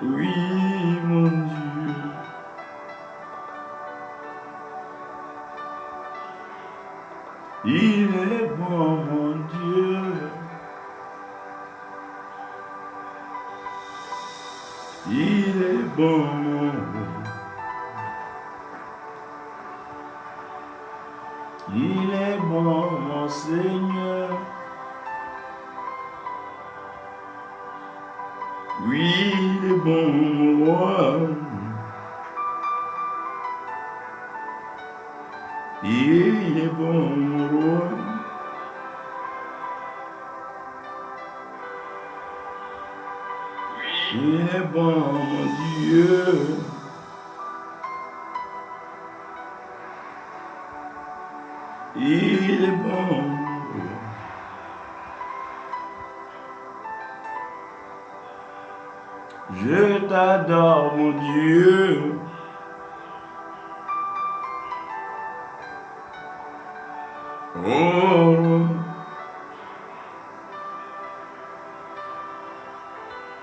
Oui, mon Dieu. Il est bon, mon Dieu. Il est bon, mon Dieu. Il est bon, mon Seigneur. Oui, il est bon, mon roi. Il est bon, mon roi. Il est bon, mon Dieu. Il est bon. Je t'adore, mon Dieu. Oh,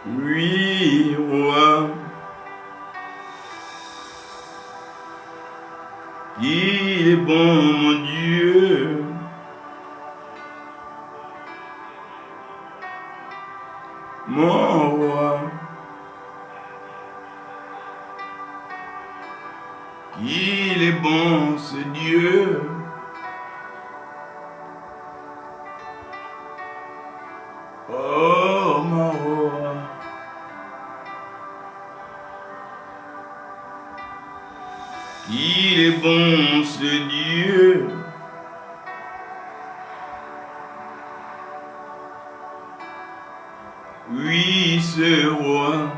oui, roi. Il est bon, mon Dieu. Mon roi. Il est bon, ce Dieu. Oh, mon roi. Il est bon, ce Dieu. Oui, ce roi.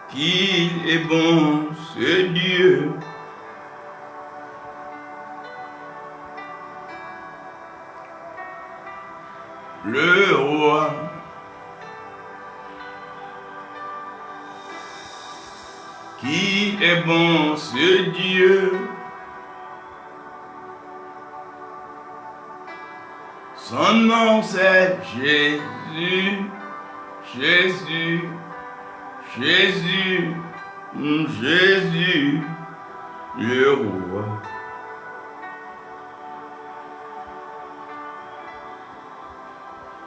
Qu'il est bon, ce Dieu. Le roi. Qui est bon, ce Dieu. Son nom c'est Jésus, Jésus, Jésus, Jésus, le roi.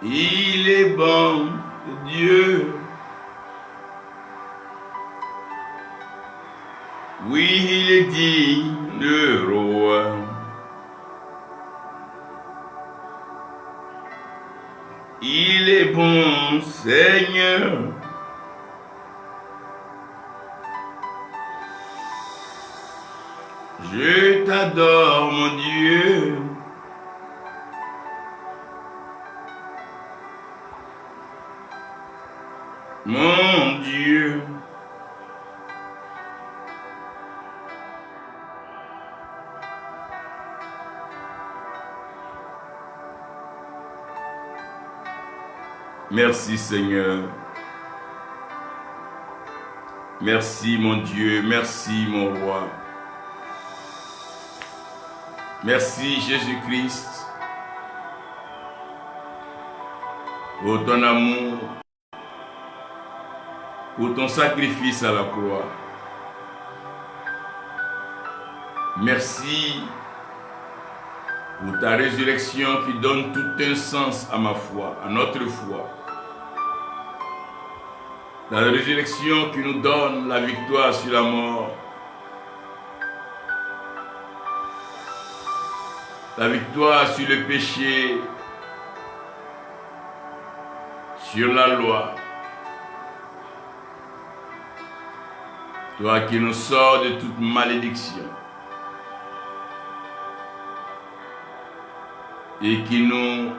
Il est bon, Dieu. Oui, il est digne, le roi. Il est bon, Seigneur. Je t'adore, mon Dieu. Mon Dieu. Merci Seigneur. Merci mon Dieu, merci mon roi. Merci Jésus-Christ pour ton amour, pour ton sacrifice à la croix. Merci pour ta résurrection qui donne tout un sens à ma foi, à notre foi. La résurrection qui nous donne la victoire sur la mort. La victoire sur le péché, sur la loi. Toi qui nous sors de toute malédiction et qui nous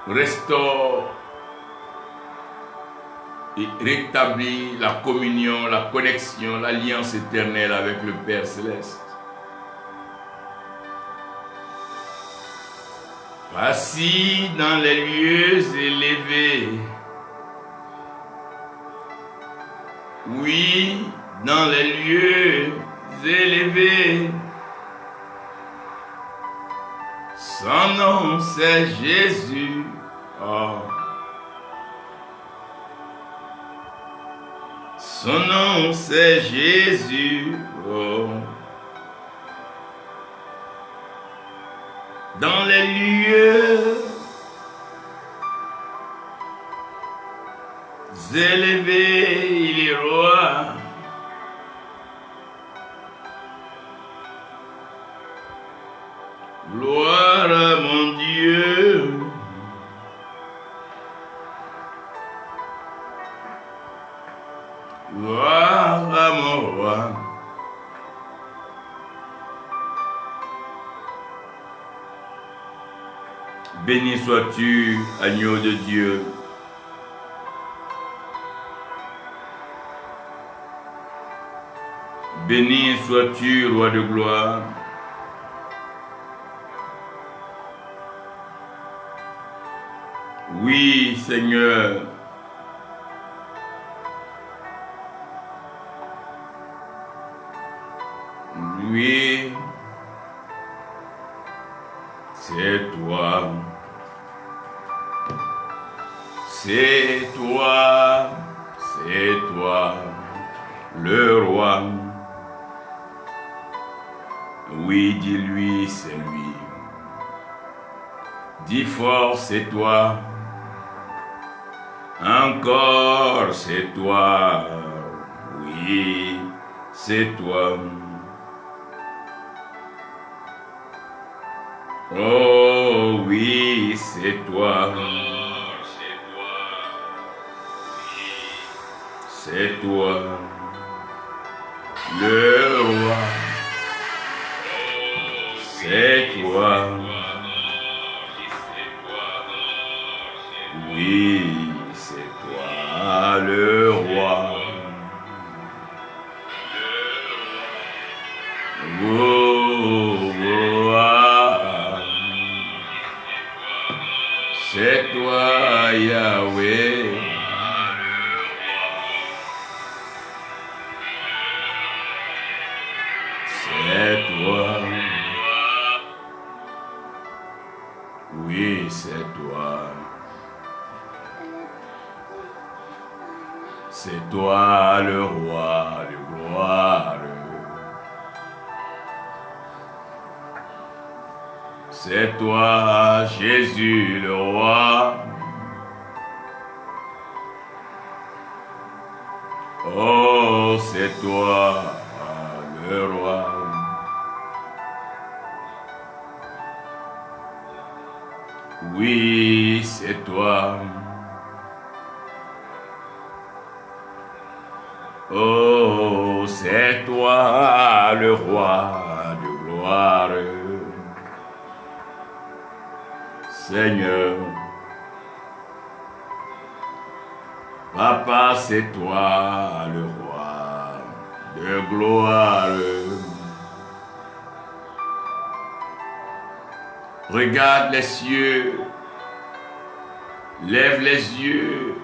restaure et rétablit la communion, la connexion, l'alliance éternelle avec le Père Céleste. Assis dans les lieux élevés, oui, dans les lieux élevés, son nom c'est Jésus, Oh. Son nom c'est Jésus. Oh. Dans les lieux élevés, il est roi. Gloire à mon Dieu. Gloire à mon roi. Béni sois-tu, agneau de Dieu. Béni sois-tu, roi de gloire. Oui, Seigneur. Oui, c'est toi. C'est toi, c'est toi, le roi. Oui, dis-lui, c'est lui. Dis fort, c'est toi. Encore, c'est toi. Oui, c'est toi. Oh oui, c'est toi. C'est toi, le roi. C'est toi. Oui, c'est toi, le roi. Oh, oh, ah. C'est toi, Yahweh. C'est toi. Oui, c'est toi. C'est toi le roi de gloire. C'est toi, Jésus le roi. Oh, c'est toi le roi. Oui, c'est toi. Oh, c'est toi le roi de gloire. Seigneur, Papa, c'est toi le roi de gloire. Regarde les cieux, lève les yeux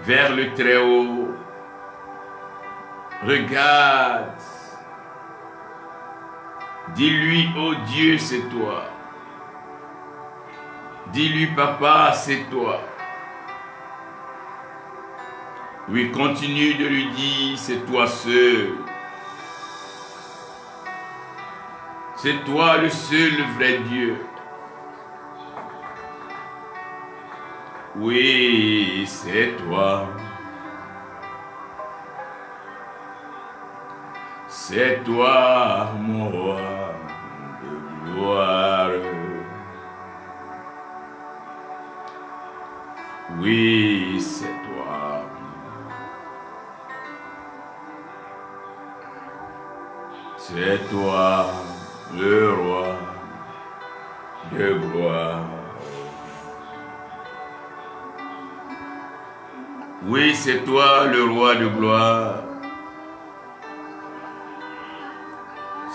vers le Très-Haut. Regarde, dis-lui, oh Dieu, c'est toi. Dis-lui, Papa, c'est toi. Oui, continue de lui dire, c'est toi seul. C'est toi le seul vrai Dieu. Oui, c'est toi. C'est toi, mon roi de gloire. Oui, c'est toi. C'est toi, le roi de gloire. Oui, c'est toi, le roi de gloire.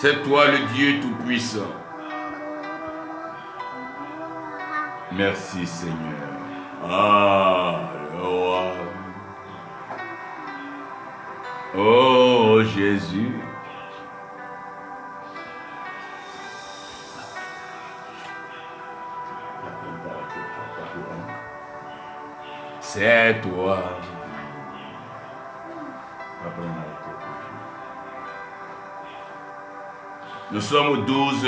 C'est toi, le Dieu Tout-Puissant. Merci, Seigneur. Ah, le roi. Oh, Jésus. C'est toi. Nous sommes au 12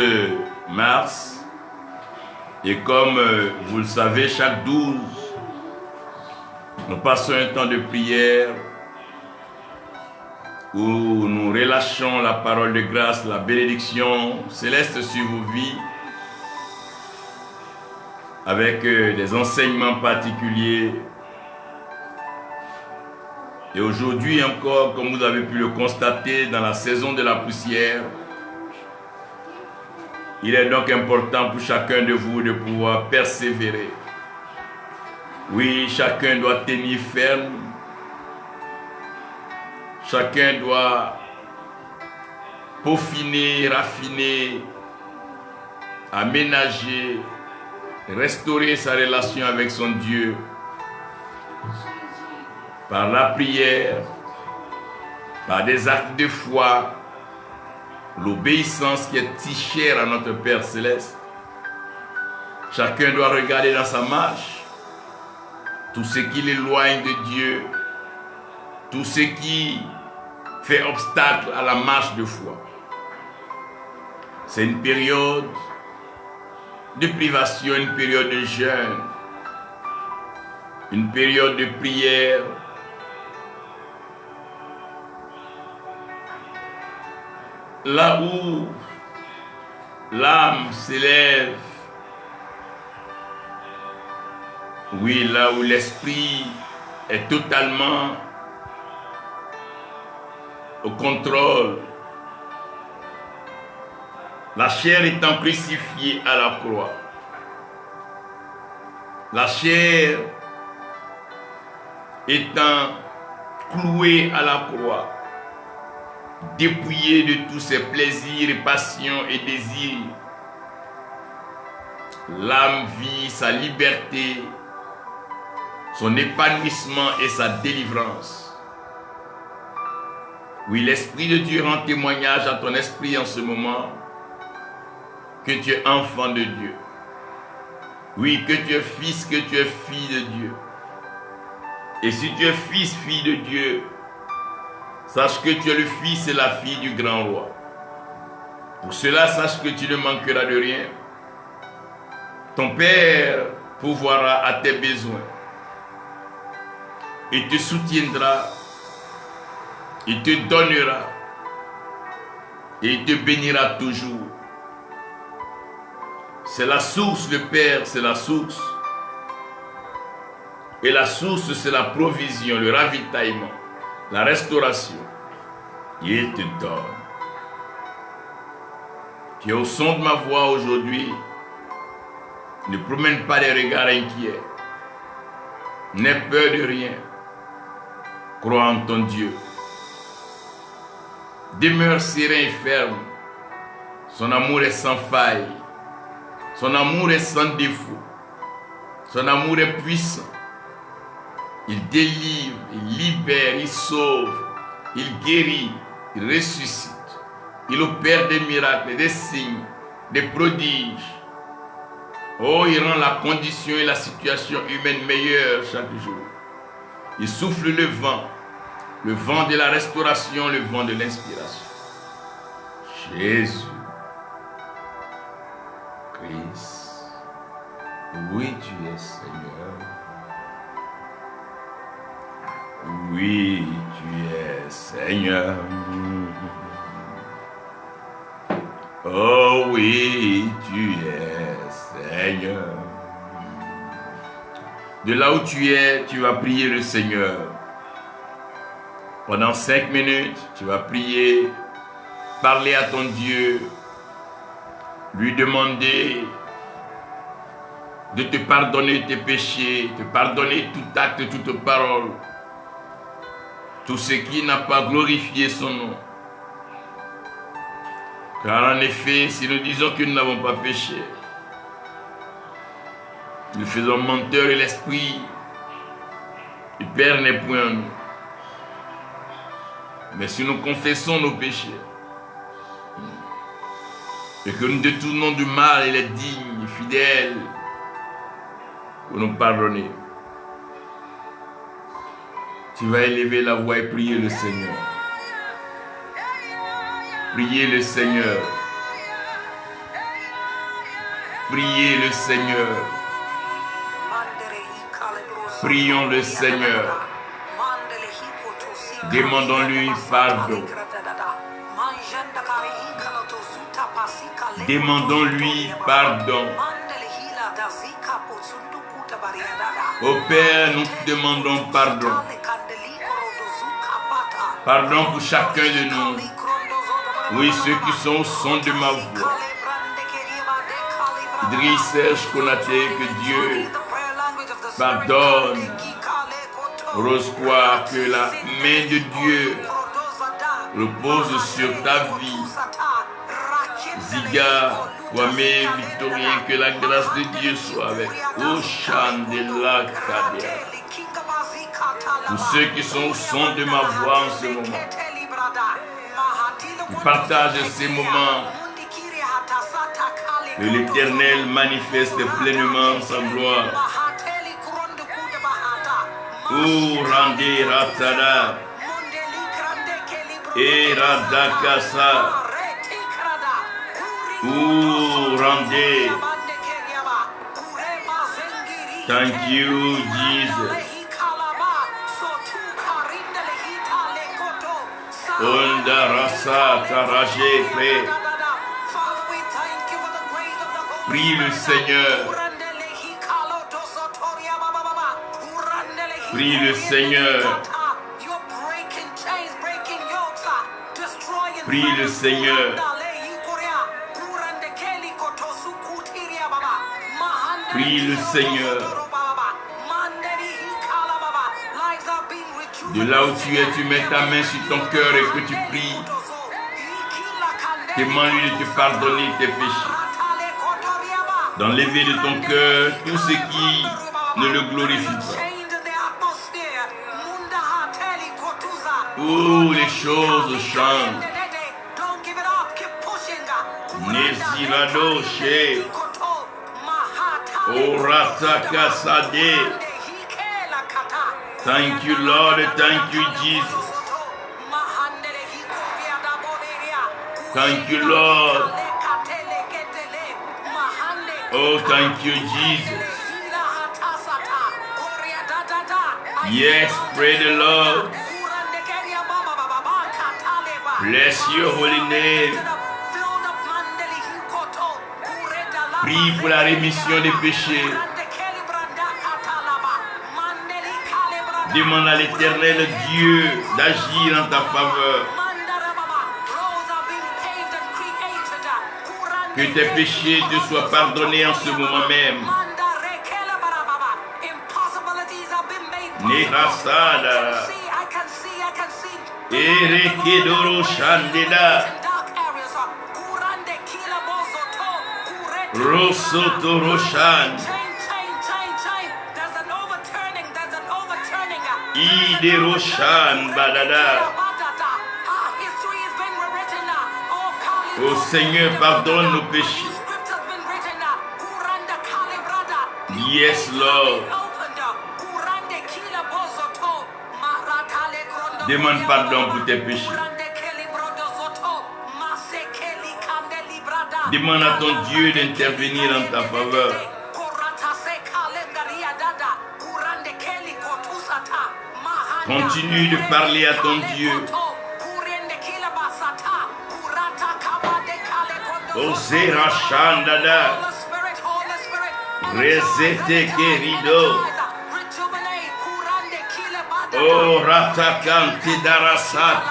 mars et comme vous le savez, chaque 12, nous passons un temps de prière où nous relâchons la parole de grâce, la bénédiction céleste sur vos vies avec des enseignements particuliers. Et aujourd'hui encore, comme vous avez pu le constater dans la saison de la poussière, il est donc important pour chacun de vous de pouvoir persévérer. Oui, chacun doit tenir ferme. Chacun doit peaufiner, raffiner, aménager, restaurer sa relation avec son Dieu par la prière, par des actes de foi, l'obéissance qui est si chère à notre Père Céleste. Chacun doit regarder dans sa marche tout ce qui l'éloigne de Dieu, tout ce qui fait obstacle à la marche de foi. C'est une période de privation, une période de jeûne, une période de prière. Là où l'âme s'élève, oui, là où l'esprit est totalement au contrôle, la chair étant crucifiée à la croix, la chair étant clouée à la croix, dépouillée de tous ses plaisirs, passions et désirs, l'âme vit sa liberté, son épanouissement et sa délivrance. Oui, l'Esprit de Dieu rend témoignage à ton esprit en ce moment que tu es enfant de Dieu. Oui, que tu es fils, que tu es fille de Dieu. Et si tu es fils, fille de Dieu, sache que tu es le fils et la fille du grand roi. Pour cela, sache que tu ne manqueras de rien. Ton Père pourvoira à tes besoins. Il te soutiendra. Il te donnera. Et il te bénira toujours. C'est la source, le Père, c'est la source. Et la source, c'est la provision, le ravitaillement, la restauration. Il te donne. Tu es au son de ma voix aujourd'hui. Ne promène pas des regards inquiets. N'aie peur de rien. Crois en ton Dieu. Demeure serein et ferme. Son amour est sans faille. Son amour est sans défaut. Son amour est puissant. Il délivre, il libère, il sauve, il guérit, il ressuscite. Il opère des miracles, des signes, des prodiges. Oh, il rend la condition et la situation humaine meilleure chaque jour. Il souffle le vent de la restauration, le vent de l'inspiration. Jésus, Christ, oui, tu es Seigneur. Oui, tu es Seigneur. Oh oui, tu es Seigneur. De là où tu es, tu vas prier le Seigneur. Pendant 5 minutes, tu vas prier, parler à ton Dieu, lui demander de te pardonner tes péchés, de pardonner tout acte, toute parole, tout ce qui n'a pas glorifié son nom. Car en effet, si nous disons que nous n'avons pas péché, nous faisons menteur et l'esprit, le Père n'est point en nous. Mais si nous confessons nos péchés, et que nous détournons du mal, il est digne, fidèle, pour nous pardonner. Tu vas élever la voix et prier le Seigneur. Priez le Seigneur. Priez le Seigneur. Prions le Seigneur. Demandons-lui pardon. Demandons-lui pardon. Ô Père, nous te demandons pardon. Pardon pour chacun de nous. Oui, ceux qui sont au son de ma voix. Idriss Serge Konaté, que Dieu pardonne. Rose-croix, que la main de Dieu repose sur ta vie. Ziga, Kwame, Victorien, que la grâce de Dieu soit avec Oshan de la Kadia. Pour ceux qui sont au son de ma voix en ce moment, qui partagent ces moments, que l'Éternel manifeste pleinement sa gloire. O Rande Ratada et Radakasa. O Rande. Thank you, Jesus. Onda Rasa Taraje Pe. Prie le Seigneur. Prie le Seigneur. Prie le Seigneur. Prie le Seigneur. De là où tu es, tu mets ta main sur ton cœur et que tu pries. Demande-lui de te pardonner tes péchés. D'enlever de ton cœur tout ce qui ne le glorifie pas. Oh, les choses changent. Nesirado She. Orataka Sade. Thank you, Lord. Thank you, Jesus. Thank you, Lord. Oh, thank you, Jesus. Yes, pray the Lord. Bless your holy name. Prie pour la rémission des péchés. Demande à l'Éternel Dieu d'agir en ta faveur. Que tes péchés te soient pardonnés en ce moment même. Nehasada. Erekedoro Shandeda. Rosoto Roshan. Ide Roshan Badada. Oh Seigneur, pardonne nos péchés. Yes, Lord. Demande pardon pour tes péchés. Demande à ton Dieu d'intervenir en ta faveur. Continue de parler à ton Dieu. Osera Shandada. Resete Kerido. Oh Ratakante Darasat.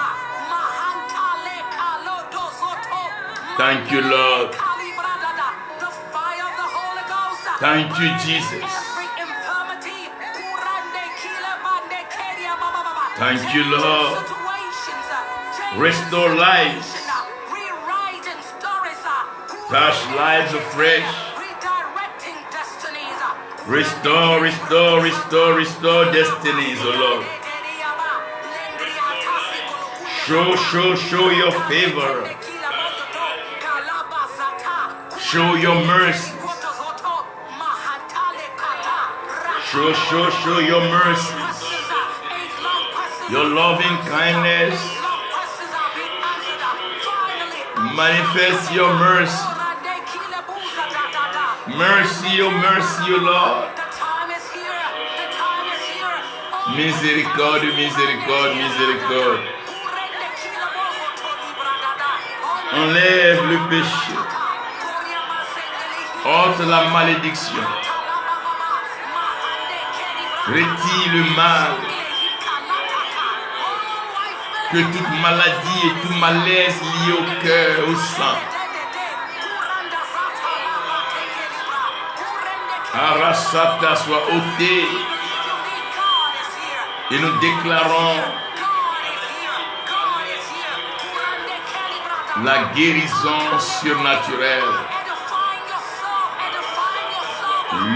Thank you, Lord. Thank you, Jesus. Thank you, Lord. Restore lives. Touch lives afresh. Restore, restore, restore, restore destinies, oh Lord. Show your favor. Show your mercy. Show your mercies, your loving kindness. Manifest your mercy. Mercy, oh Lord. Miséricorde, miséricorde, miséricorde. Enlève le péché. Ôte la malédiction. Retire le mal. Que toute maladie et tout malaise lié au cœur, au sang. Arasata soit ôté. Et nous déclarons la guérison surnaturelle,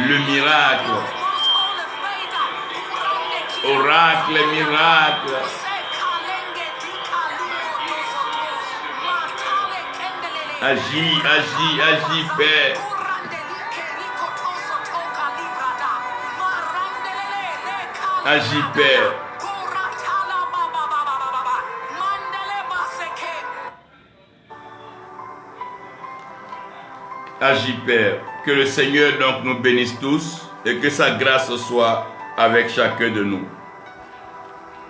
le miracle, oracle, miracle. Agis, agis, agis, Père. Agis, Père. Agis, Père. Que le Seigneur donc nous bénisse tous et que sa grâce soit avec chacun de nous.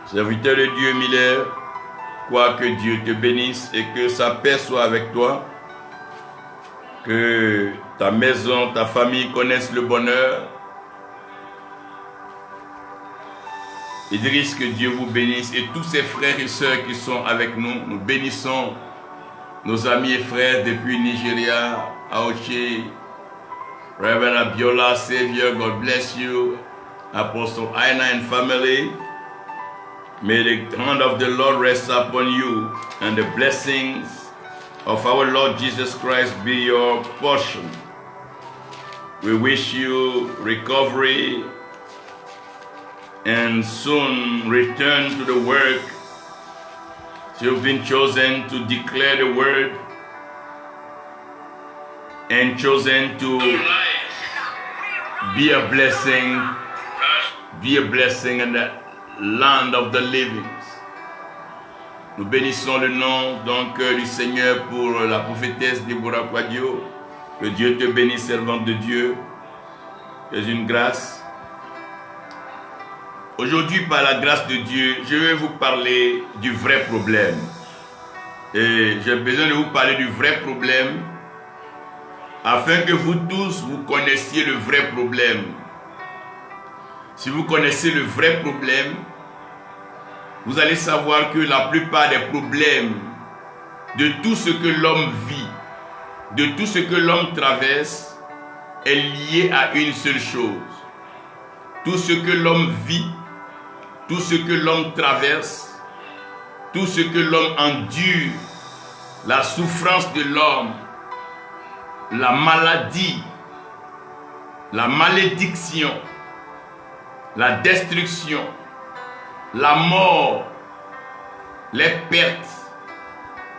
Serviteur de Dieu Miller, crois que Dieu te bénisse et que sa paix soit avec toi. Que ta maison, ta famille connaissent le bonheur. Idriss, que Dieu vous bénisse et tous ces frères et sœurs qui sont avec nous. Nous bénissons nos amis et frères depuis Nigeria, Aoche, Reverend Abiola, Savior, God bless you. Apostle Aina and family. May the hand of the Lord rest upon you and the blessings of our Lord Jesus Christ be your portion. We wish you recovery and soon return to the work. You've been chosen to declare the word and chosen to be a blessing in the land of the living. Nous bénissons le nom donc du Seigneur pour la prophétesse Deborah Quadio. Que Dieu te bénisse, servante de Dieu. Tu es une grâce. Aujourd'hui, par la grâce de Dieu, je vais vous parler du vrai problème. Et j'ai besoin de vous parler du vrai problème afin que vous tous, vous connaissiez le vrai problème. Si vous connaissez le vrai problème, vous allez savoir que la plupart des problèmes de tout ce que l'homme vit, de tout ce que l'homme traverse, est lié à une seule chose. Tout ce que l'homme vit, tout ce que l'homme traverse, tout ce que l'homme endure, la souffrance de l'homme, la maladie, la malédiction, la destruction, la mort, les pertes,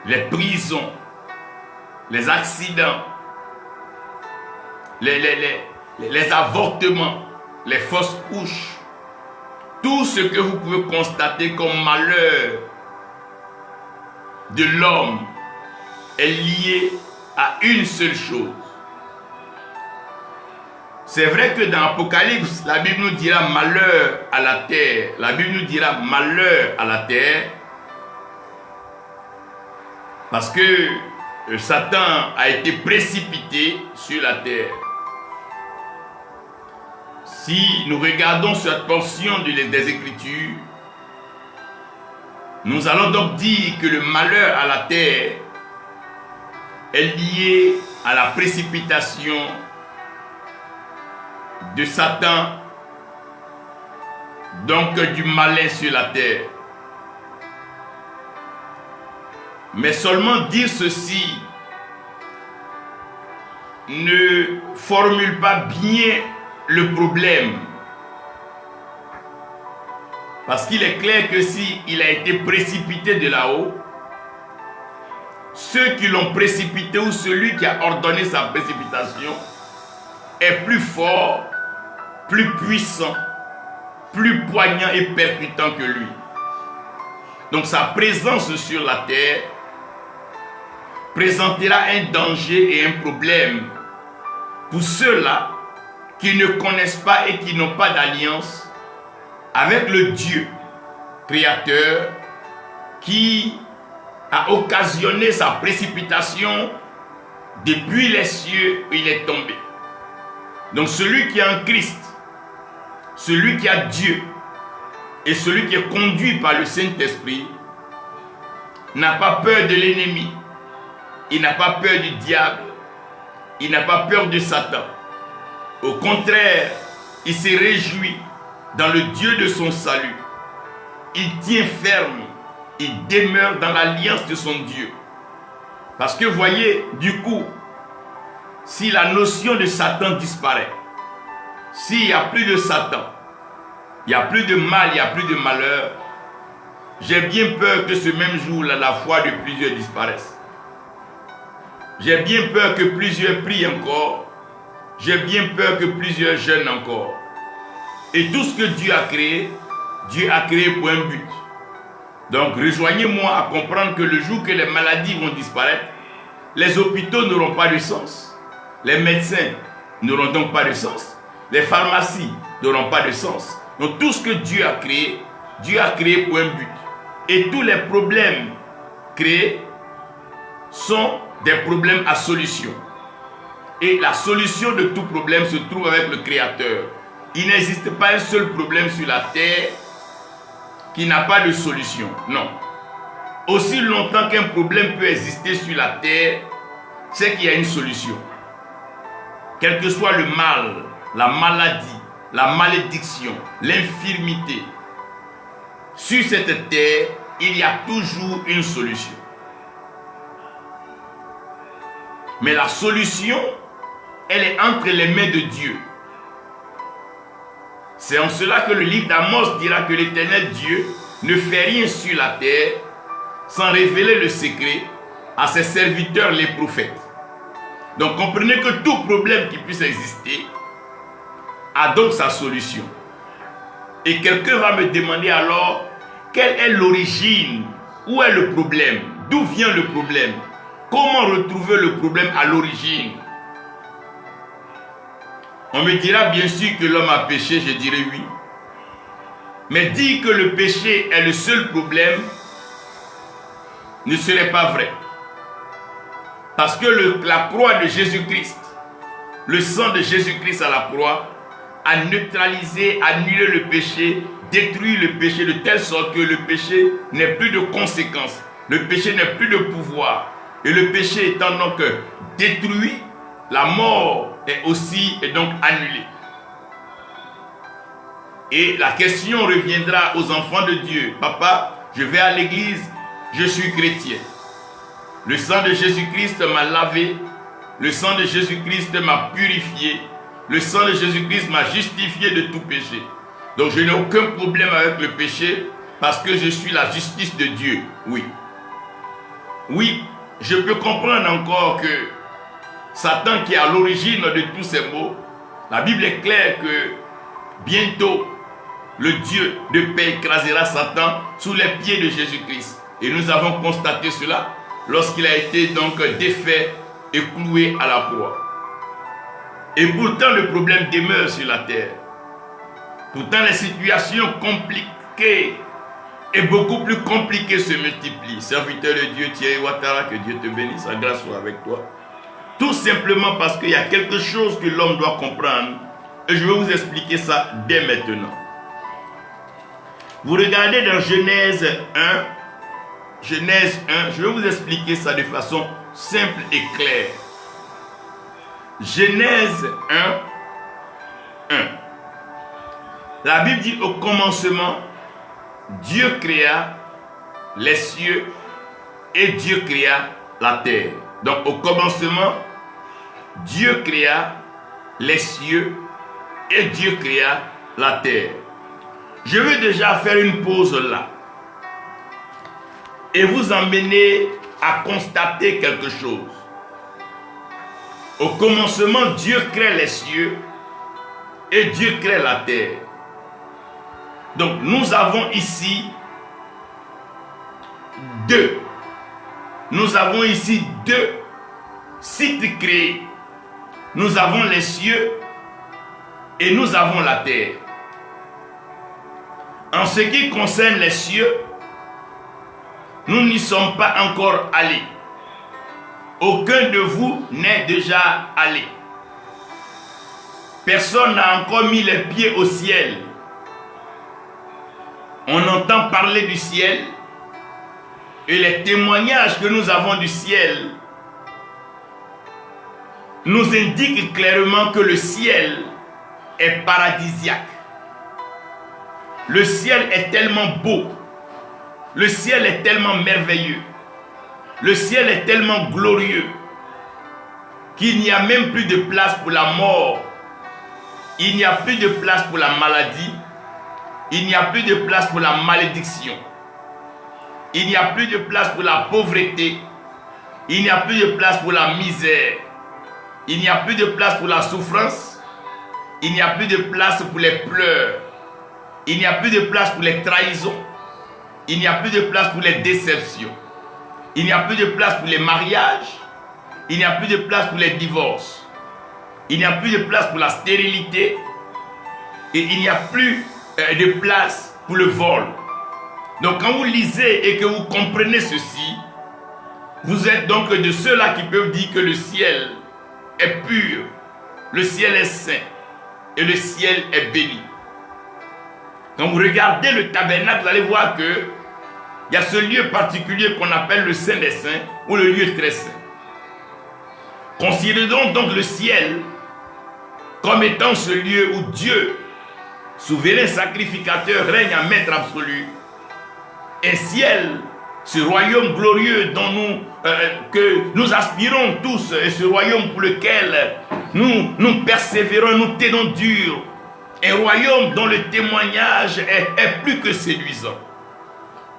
les prisons, les accidents, les avortements, les fausses couches, tout ce que vous pouvez constater comme malheur de l'homme est lié à une seule chose. C'est vrai que dans l'Apocalypse, la Bible nous dira malheur à la terre. La Bible nous dira malheur à la terre. Parce que Satan a été précipité sur la terre. Si nous regardons cette portion des Écritures, nous allons donc dire que le malheur à la terre est lié à la précipitation de Satan, donc du malin sur la terre. Mais seulement dire ceci ne formule pas bien le problème. Parce qu'il est clair que si il a été précipité de là-haut, ceux qui l'ont précipité ou celui qui a ordonné sa précipitation est plus fort, plus puissant, plus poignant et percutant que lui. Donc sa présence sur la terre présentera un danger et un problème pour ceux-là qui ne connaissent pas et qui n'ont pas d'alliance avec le Dieu créateur qui a occasionné sa précipitation depuis les cieux où il est tombé. Donc celui qui est en Christ, celui qui a Dieu et celui qui est conduit par le Saint-Esprit n'a pas peur de l'ennemi, il n'a pas peur du diable, il n'a pas peur de Satan. Au contraire, il se réjouit dans le Dieu de son salut. Il tient ferme, il demeure dans l'alliance de son Dieu. Parce que voyez, du coup, si la notion de Satan disparaît, s'il n'y a plus de Satan, il n'y a plus de mal, il n'y a plus de malheur, j'ai bien peur que ce même jour-là, la foi de plusieurs disparaisse. J'ai bien peur que plusieurs prient encore. J'ai bien peur que plusieurs jeûnent encore. Et tout ce que Dieu a créé pour un but. Donc rejoignez-moi à comprendre que le jour que les maladies vont disparaître, les hôpitaux n'auront pas de sens. Les médecins n'auront donc pas de sens. Les pharmacies n'auront pas de sens. Donc tout ce que Dieu a créé pour un but. Et tous les problèmes créés sont des problèmes à solution. Et la solution de tout problème se trouve avec le Créateur. Il n'existe pas un seul problème sur la terre qui n'a pas de solution. Non. Aussi longtemps qu'un problème peut exister sur la terre, c'est qu'il y a une solution. Quel que soit le mal, la maladie, la malédiction, l'infirmité, sur cette terre, il y a toujours une solution. Mais la solution, elle est entre les mains de Dieu. C'est en cela que le livre d'Amos dira que l'Éternel Dieu ne fait rien sur la terre sans révéler le secret à ses serviteurs les prophètes. Donc comprenez que tout problème qui puisse exister a donc sa solution. Et quelqu'un va me demander alors, quelle est l'origine? Où est le problème? D'où vient le problème? Comment retrouver le problème à l'origine? On me dira bien sûr que l'homme a péché, je dirais oui. Mais dire que le péché est le seul problème ne serait pas vrai. Parce que la croix de Jésus-Christ, le sang de Jésus-Christ à la croix, a neutralisé, annulé le péché, détruit le péché de telle sorte que le péché n'est plus de conséquences. Le péché n'est plus de pouvoir. Et le péché étant donc détruit, la mort est donc annulée. Et la question reviendra aux enfants de Dieu. Papa, je vais à l'église, je suis chrétien. Le sang de Jésus-Christ m'a lavé. Le sang de Jésus-Christ m'a purifié. Le sang de Jésus-Christ m'a justifié de tout péché. Donc je n'ai aucun problème avec le péché parce que je suis la justice de Dieu. Oui. Oui, je peux comprendre encore que Satan qui est à l'origine de tous ces maux, la Bible est claire que bientôt le Dieu de paix écrasera Satan sous les pieds de Jésus-Christ. Et nous avons constaté cela lorsqu'il a été donc défait et cloué à la croix. Et pourtant le problème demeure sur la terre. Pourtant les situations compliquées et beaucoup plus compliquées se multiplient. Serviteur de Dieu Thierry Ouattara, que Dieu te bénisse, sa grâce soit avec toi. Tout simplement parce qu'il y a quelque chose que l'homme doit comprendre. Et je vais vous expliquer ça dès maintenant. Vous regardez dans Genèse 1. Genèse 1, je vais vous expliquer ça de façon simple et claire. Genèse 1, 1. La Bible dit au commencement, Dieu créa les cieux et Dieu créa la terre. Donc au commencement, Dieu créa les cieux et Dieu créa la terre. Je vais déjà faire une pause là et vous emmener à constater quelque chose. Au commencement, Dieu crée les cieux et Dieu crée la terre. Donc nous avons ici deux. Nous avons ici deux sites créés. Nous avons les cieux et nous avons la terre. En ce qui concerne les cieux, nous n'y sommes pas encore allés. Aucun de vous n'est déjà allé. Personne n'a encore mis les pieds au ciel. On entend parler du ciel et les témoignages que nous avons du ciel nous indiquent clairement que le ciel est paradisiaque. Le ciel est tellement beau. Le ciel est tellement merveilleux. Le ciel est tellement glorieux qu'il n'y a même plus de place pour la mort. Il n'y a plus de place pour la maladie. Il n'y a plus de place pour la malédiction. Il n'y a plus de place pour la pauvreté. Il n'y a plus de place pour la misère. Il n'y a plus de place pour la souffrance. Il n'y a plus de place pour les pleurs. Il n'y a plus de place pour les trahisons. Il n'y a plus de place pour les déceptions. Il n'y a plus de place pour les mariages. Il n'y a plus de place pour les divorces. Il n'y a plus de place pour la stérilité. Et il n'y a plus de place pour le vol. Donc quand vous lisez et que vous comprenez ceci, vous êtes donc de ceux-là qui peuvent dire que le ciel est pur, le ciel est saint et le ciel est béni. Quand vous regardez le tabernacle, vous allez voir que il y a ce lieu particulier qu'on appelle le Saint des Saints ou le lieu très saint. Considérons donc le ciel comme étant ce lieu où Dieu, souverain sacrificateur, règne en maître absolu. Un ciel, ce royaume glorieux dont que nous aspirons tous, et ce royaume pour lequel nous persévérons, nous tenons dur. Un royaume dont le témoignage est plus que séduisant.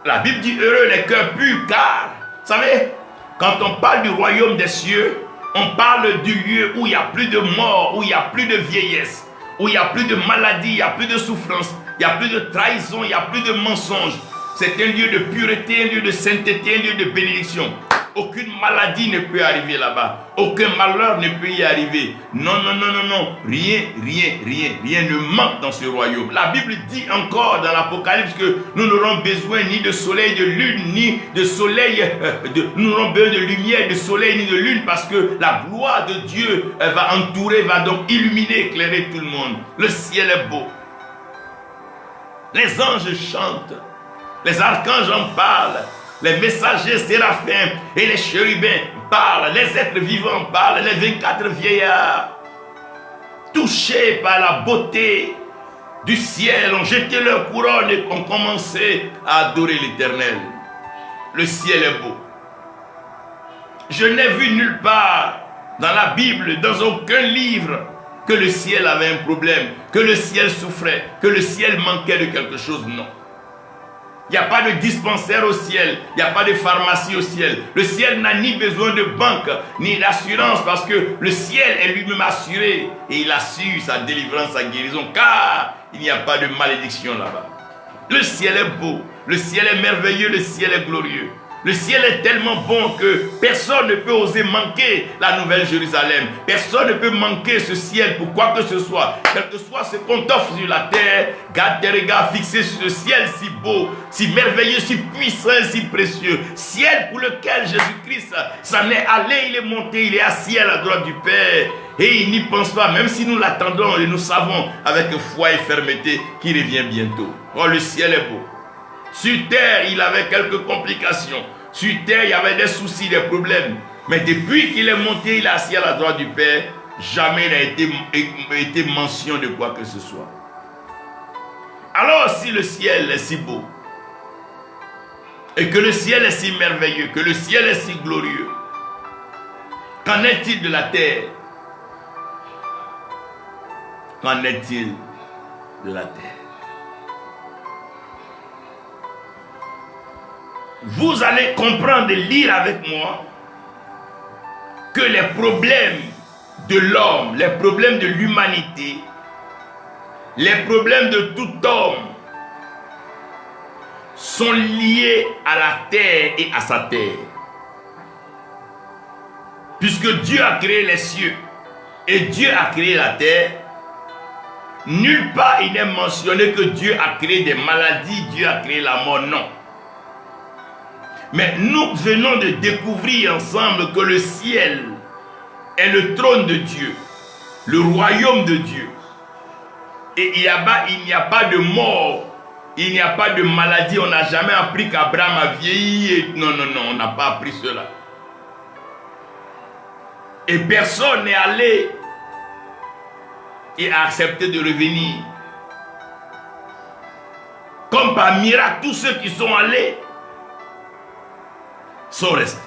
La Bible dit heureux les cœurs purs, car, vous savez, quand on parle du royaume des cieux, on parle du lieu où il n'y a plus de mort, où il n'y a plus de vieillesse, où il n'y a plus de maladie, il n'y a plus de souffrance, il n'y a plus de trahison, il n'y a plus de mensonge. C'est un lieu de pureté, un lieu de sainteté, un lieu de bénédiction. Aucune maladie ne peut arriver là-bas. Aucun malheur ne peut y arriver. Non, non, non, non, non. Rien ne manque dans ce royaume. La Bible dit encore dans l'Apocalypse que nous n'aurons besoin ni de soleil, de lune, ni de soleil. Nous n'aurons besoin de lumière, de soleil, ni de lune, parce que la gloire de Dieu va entourer, va donc illuminer, éclairer tout le monde. Le ciel est beau. Les anges chantent. Les archanges en parlent. Les messagers séraphins et les chérubins parlent. Les êtres vivants parlent. Les 24 vieillards, touchés par la beauté du ciel, ont jeté leur couronne et ont commencé à adorer l'Éternel. Le ciel est beau. Je n'ai vu nulle part dans la Bible, dans aucun livre, que le ciel avait un problème, que le ciel souffrait, que le ciel manquait de quelque chose. Non. Il n'y a pas de dispensaire au ciel. Il n'y a pas de pharmacie au ciel. Le ciel n'a ni besoin de banque, ni d'assurance, parce que le ciel est lui-même assuré. Et il assure sa délivrance, sa guérison, car il n'y a pas de malédiction là-bas. Le ciel est beau. Le ciel est merveilleux. Le ciel est glorieux. Le ciel est tellement bon que personne ne peut oser manquer la nouvelle Jérusalem. Personne ne peut manquer ce ciel pour quoi que ce soit. Quel que soit ce qu'on t'offre sur la terre, garde tes regards fixés sur ce ciel si beau, si merveilleux, si puissant, si précieux. Ciel pour lequel Jésus-Christ s'en est allé, il est monté, il est assis à la droite du Père. Et il n'y pense pas, même si nous l'attendons et nous savons avec foi et fermeté qu'il revient bientôt. Oh, le ciel est beau. Sur terre, il avait quelques complications. Sur terre, il y avait des soucis, des problèmes. Mais depuis qu'il est monté, il est assis à la droite du Père, jamais il n'a été mention de quoi que ce soit. Alors, si le ciel est si beau, et que le ciel est si merveilleux, que le ciel est si glorieux, qu'en est-il de la terre? Qu'en est-il de la terre? Vous allez comprendre et lire avec moi que les problèmes de l'homme, les problèmes de l'humanité Les problèmes de tout homme sont liés à la terre et à sa terre. Puisque Dieu a créé les cieux et Dieu a créé la terre, nulle part il n'est mentionné que Dieu a créé des maladies, Dieu a créé la mort, non. Mais nous venons de découvrir ensemble que le ciel est le trône de Dieu, le royaume de Dieu. Et il n'y a pas de mort, il n'y a pas de maladie. On n'a jamais appris qu'Abraham a vieilli. Non, on n'a pas appris cela. Et personne n'est allé et a accepté de revenir. Comme par miracle, tous ceux qui sont allés sont restés.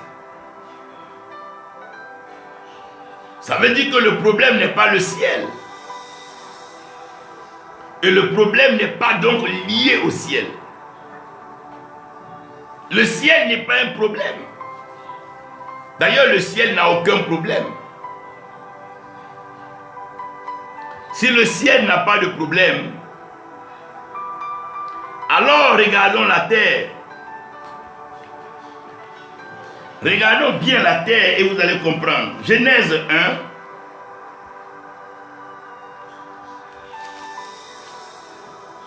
Ça veut dire que le problème n'est pas le ciel. Et le problème n'est pas donc lié au ciel. Le ciel n'est pas un problème. D'ailleurs, le ciel n'a aucun problème. Si le ciel n'a pas de problème, alors regardons la terre. Regardons bien la terre et vous allez comprendre. Genèse 1.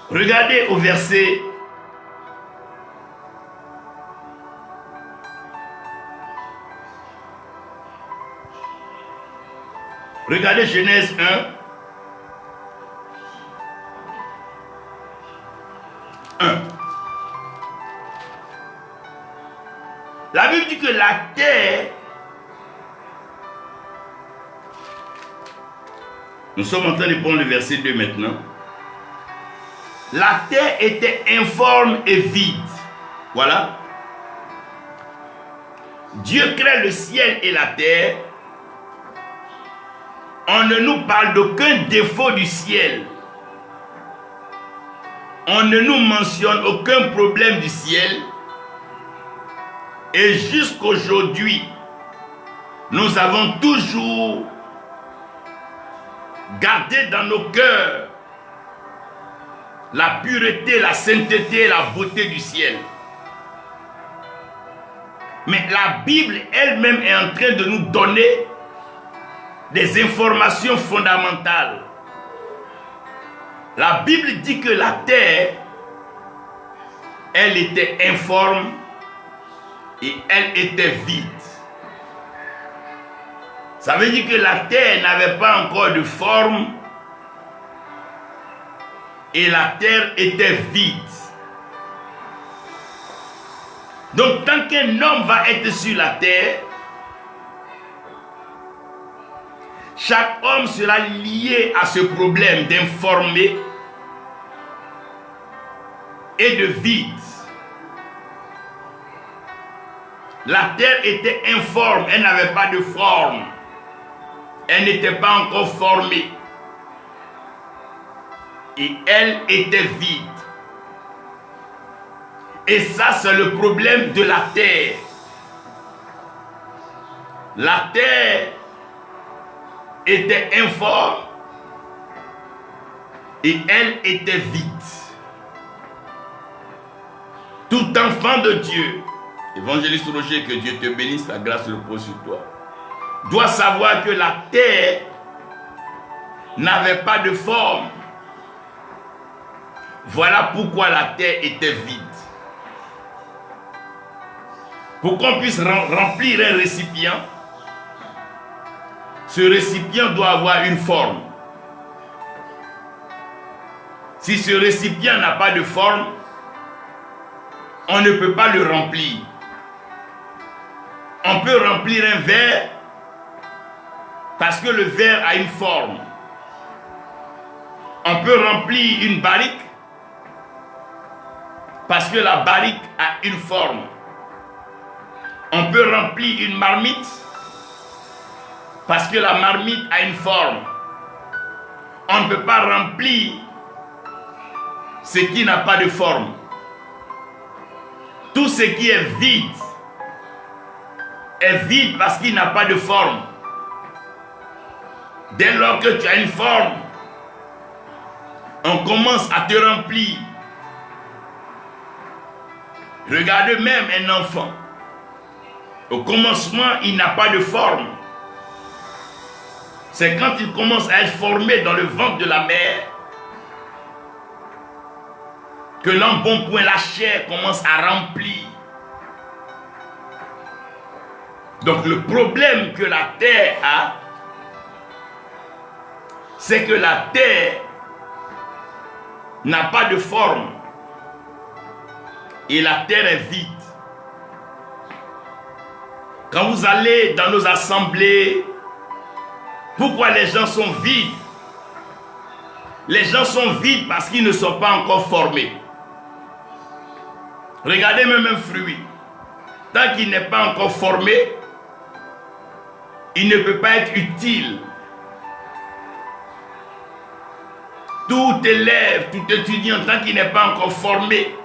Regardez au verset. Regardez Genèse 1. La Bible dit que la terre, nous sommes en train de prendre le verset 2 maintenant. La terre était informe et vide. Voilà. Dieu crée le ciel et la terre. On ne nous parle d'aucun défaut du ciel. On ne nous mentionne aucun problème du ciel. Et jusqu'aujourd'hui, nous avons toujours gardé dans nos cœurs la pureté, la sainteté et la beauté du ciel. Mais la Bible elle-même est en train de nous donner des informations fondamentales. La Bible dit que la terre, elle était informe et elle était vide. Ça veut dire que la terre n'avait pas encore de forme et la terre était vide. Donc tant qu'un homme va être sur la terre, chaque homme sera lié à ce problème d'informé et de vide. La terre était informe, elle n'avait pas de forme. Elle n'était pas encore formée. Et elle était vide. Et ça, c'est le problème de la terre. La terre était informe et elle était vide. Tout enfant de Dieu, évangéliste Roger, que Dieu te bénisse, la grâce repose sur toi, doit savoir que la terre n'avait pas de forme. Voilà pourquoi la terre était vide. Pour qu'on puisse remplir un récipient, ce récipient doit avoir une forme. Si ce récipient n'a pas de forme, on ne peut pas le remplir. On peut remplir un verre parce que le verre a une forme. On peut remplir une barrique parce que la barrique a une forme. On peut remplir une marmite parce que la marmite a une forme. On ne peut pas remplir ce qui n'a pas de forme. Tout ce qui est vide parce qu'il n'a pas de forme. Dès lors que tu as une forme, On commence à te remplir. Regardez même un enfant. Au commencement, il n'a pas de forme. C'est quand il commence à être formé dans le ventre de la mère que l'embonpoint, la chair commence à remplir. Donc le problème que la terre a, c'est que la terre n'a pas de forme et la terre est vide. Quand vous allez dans nos assemblées, pourquoi les gens sont vides? Les gens sont vides parce qu'ils ne sont pas encore formés. Regardez même un fruit. Tant qu'il n'est pas encore formé, il ne peut pas être utile. Tout élève, tout étudiant, tant qu'il n'est pas encore formé,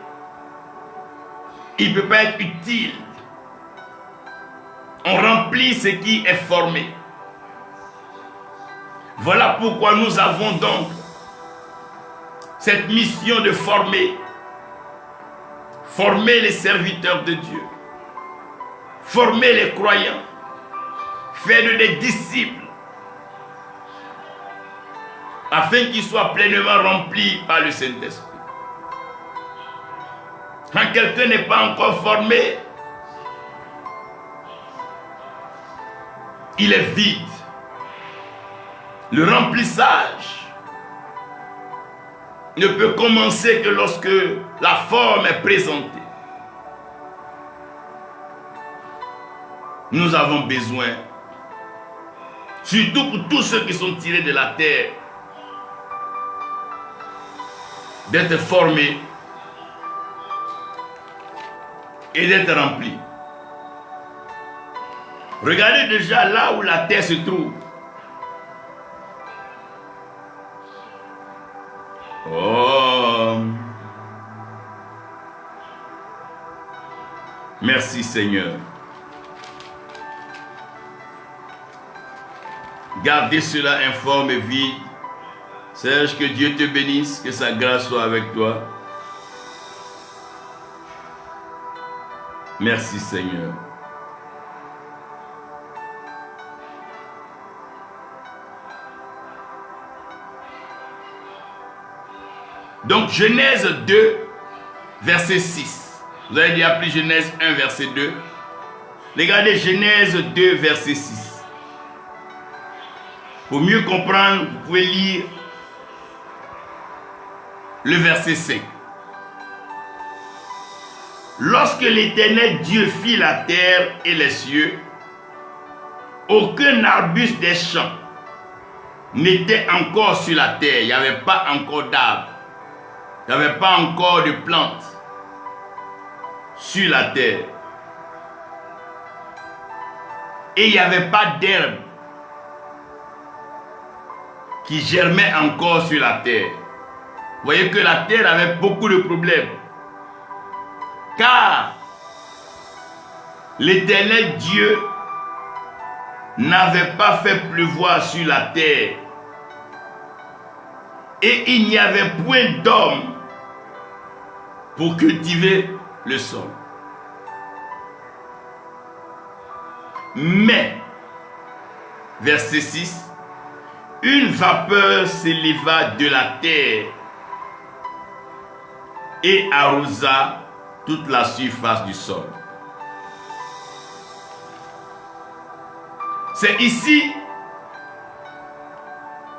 il ne peut pas être utile. On remplit ce qui est formé. Voilà pourquoi nous avons donc cette mission de former les serviteurs de Dieu, former les croyants, faire des disciples, afin qu'ils soient pleinement remplis par le Saint-Esprit. Quand quelqu'un n'est pas encore formé, il est vide. Le remplissage ne peut commencer que lorsque la forme est présentée. Nous avons besoin, surtout pour tous ceux qui sont tirés de la terre, d'être formés et d'être remplis. Regardez déjà là où la terre se trouve. Oh, merci Seigneur. Gardez cela informe et vide. Sache que Dieu te bénisse, que sa grâce soit avec toi. Merci Seigneur. Donc Genèse 2, verset 6. Vous avez déjà appris Genèse 1, verset 2. Regardez Genèse 2, verset 6. Pour mieux comprendre, vous pouvez lire le verset 5. Lorsque l'Éternel Dieu fit la terre et les cieux, aucun arbuste des champs n'était encore sur la terre. Il n'y avait pas encore d'arbres. Il n'y avait pas encore de plantes sur la terre. Et il n'y avait pas d'herbe qui germait encore sur la terre. Vous voyez que la terre avait beaucoup de problèmes. Car l'Éternel Dieu n'avait pas fait pleuvoir sur la terre. Et il n'y avait point d'homme pour cultiver le sol. Mais, verset 6, une vapeur s'éleva de la terre et arrosa toute la surface du sol. C'est ici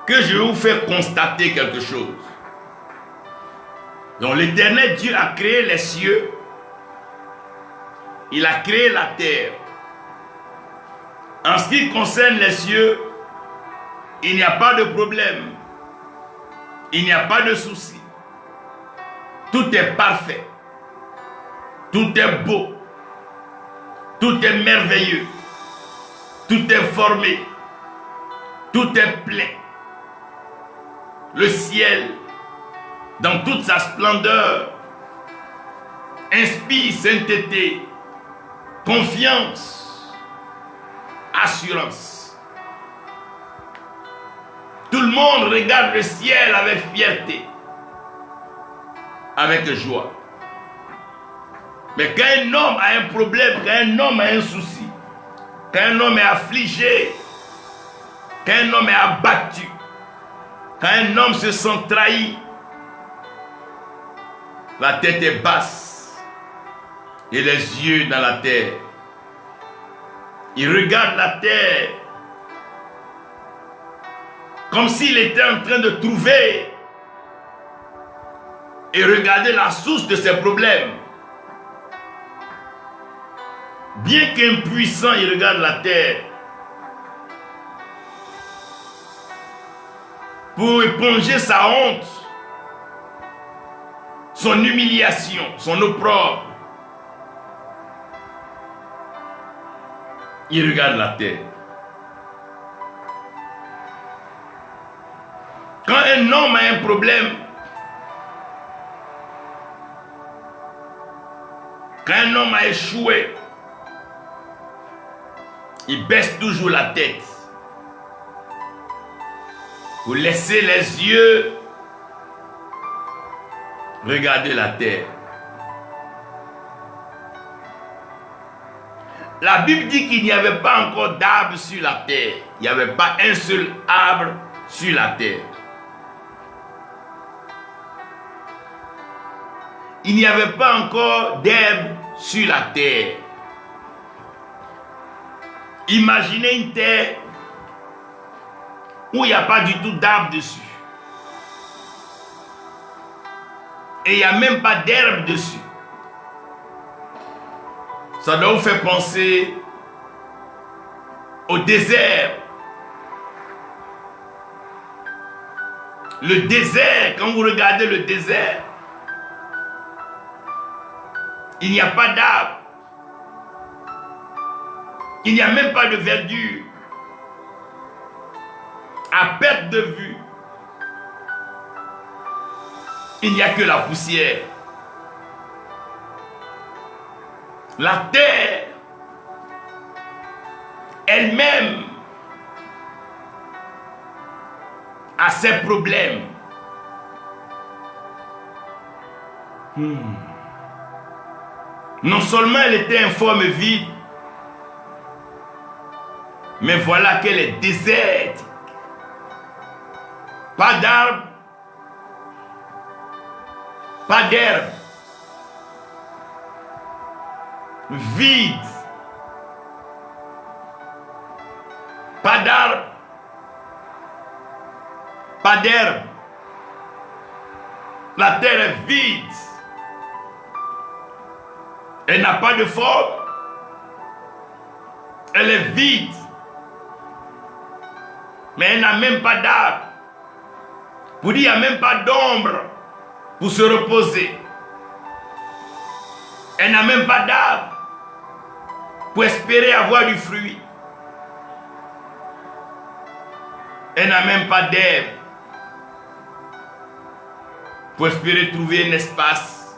que je vais vous faire constater quelque chose. Donc l'Éternel Dieu a créé les cieux, il a créé la terre. En ce qui concerne les cieux, il n'y a pas de problème, il n'y a pas de souci. Tout est parfait, tout est beau, tout est merveilleux, tout est formé, tout est plein. Le ciel, dans toute sa splendeur, inspire sainteté, confiance, assurance. Tout le monde regarde le ciel avec fierté. avec joie. Mais quand un homme a un problème, quand un homme a un souci, quand un homme est affligé, quand un homme est abattu, quand un homme se sent trahi, la tête est basse et les yeux dans la terre. Il regarde la terre comme s'il était en train de trouver et regarder la source de ses problèmes. Bien qu'impuissant, il regarde la terre pour éponger sa honte, son humiliation, son opprobre. Il regarde la terre. Quand un homme a un problème, quand un homme a échoué, il baisse toujours la tête pour laisser les yeux regarder la terre. La Bible dit qu'il n'y avait pas encore d'arbre sur la terre. Il n'y avait pas un seul arbre sur la terre. Il n'y avait pas encore d'herbe sur la terre. Imaginez une terre où il n'y a pas du tout d'arbre dessus. Et il n'y a même pas d'herbe dessus. Ça doit vous faire penser au désert. Le désert, quand vous regardez le désert, il n'y a pas d'arbre. Il n'y a même pas de verdure. À perte de vue, il n'y a que la poussière. La terre elle-même a ses problèmes. Non seulement elle était informe et vide, mais voilà qu'elle est déserte. Pas d'arbre, pas d'herbe, vide, pas d'arbre, pas d'herbe. La terre est vide. Elle n'a pas de forme. Elle est vide. Mais elle n'a même pas d'arbre. Pour dire, il n'y a même pas d'ombre pour se reposer. Elle n'a même pas d'arbre pour espérer avoir du fruit. Elle n'a même pas d'herbe pour espérer trouver un espace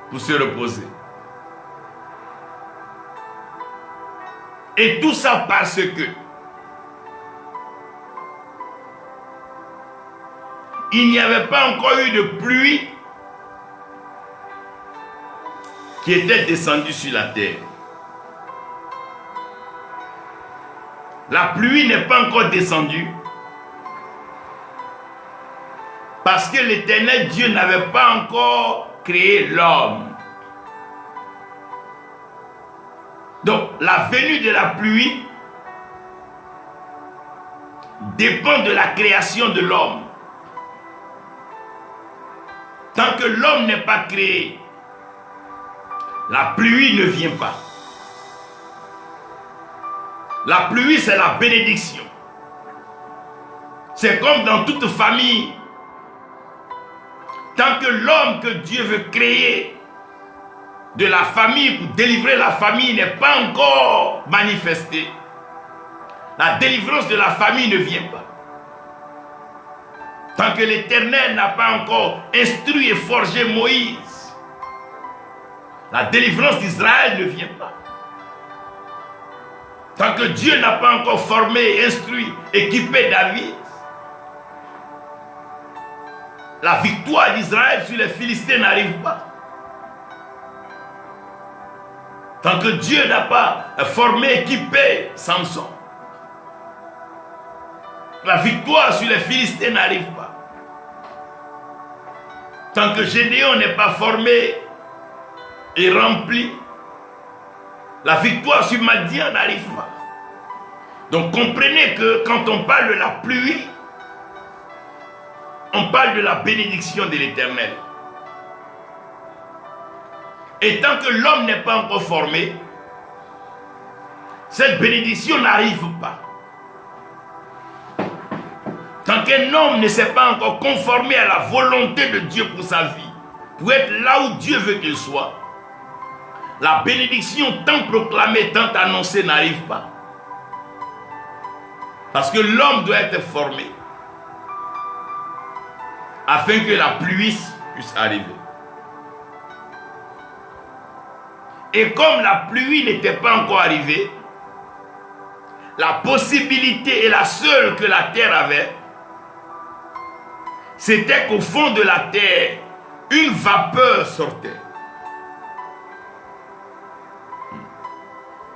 pour se reposer. Et tout ça parce que il n'y avait pas encore eu de pluie qui était descendue sur la terre. La pluie n'est pas encore descendue parce que l'Éternel Dieu n'avait pas encore créé l'homme. Donc la venue de la pluie dépend de la création de l'homme. Tant que l'homme n'est pas créé, la pluie ne vient pas. La pluie, c'est la bénédiction. C'est comme dans toute famille. Tant que l'homme que Dieu veut créer de la famille pour délivrer la famille n'est pas encore manifesté, la délivrance de la famille ne vient pas. Tant que l'Éternel n'a pas encore instruit et forgé Moïse, la délivrance d'Israël ne vient pas. Tant que Dieu n'a pas encore formé, instruit, équipé David, la victoire d'Israël sur les Philistins n'arrive pas. Tant que Dieu n'a pas formé, équipé Samson, la victoire sur les Philistins n'arrive pas. Tant que Gédéon n'est pas formé et rempli, la victoire sur Madian n'arrive pas. Donc comprenez que quand on parle de la pluie, on parle de la bénédiction de l'Éternel. Et tant que l'homme n'est pas encore formé, cette bénédiction n'arrive pas. Tant qu'un homme ne s'est pas encore conformé à la volonté de Dieu pour sa vie, pour être là où Dieu veut qu'il soit, la bénédiction tant proclamée, tant annoncée n'arrive pas. Parce que l'homme doit être formé afin que la pluie puisse arriver. Et comme la pluie n'était pas encore arrivée, la possibilité et la seule que la terre avait, c'était qu'au fond de la terre, une vapeur sortait.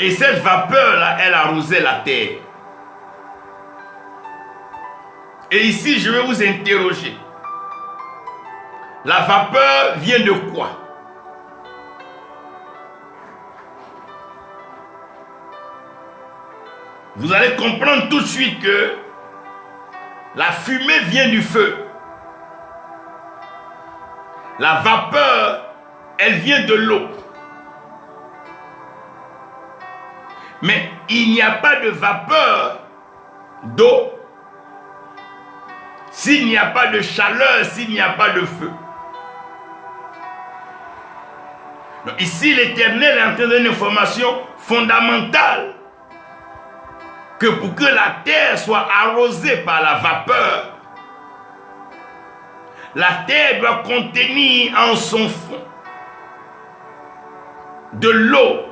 Et cette vapeur-là, elle arrosait la terre. Et ici, je vais vous interroger. La vapeur vient de quoi? Vous allez comprendre tout de suite que la fumée vient du feu. La vapeur, elle vient de l'eau. Mais il n'y a pas de vapeur d'eau s'il n'y a pas de chaleur, s'il n'y a pas de feu. Donc ici, l'Éternel est en train de donner une information fondamentale que pour que la terre soit arrosée par la vapeur, la terre doit contenir en son fond de l'eau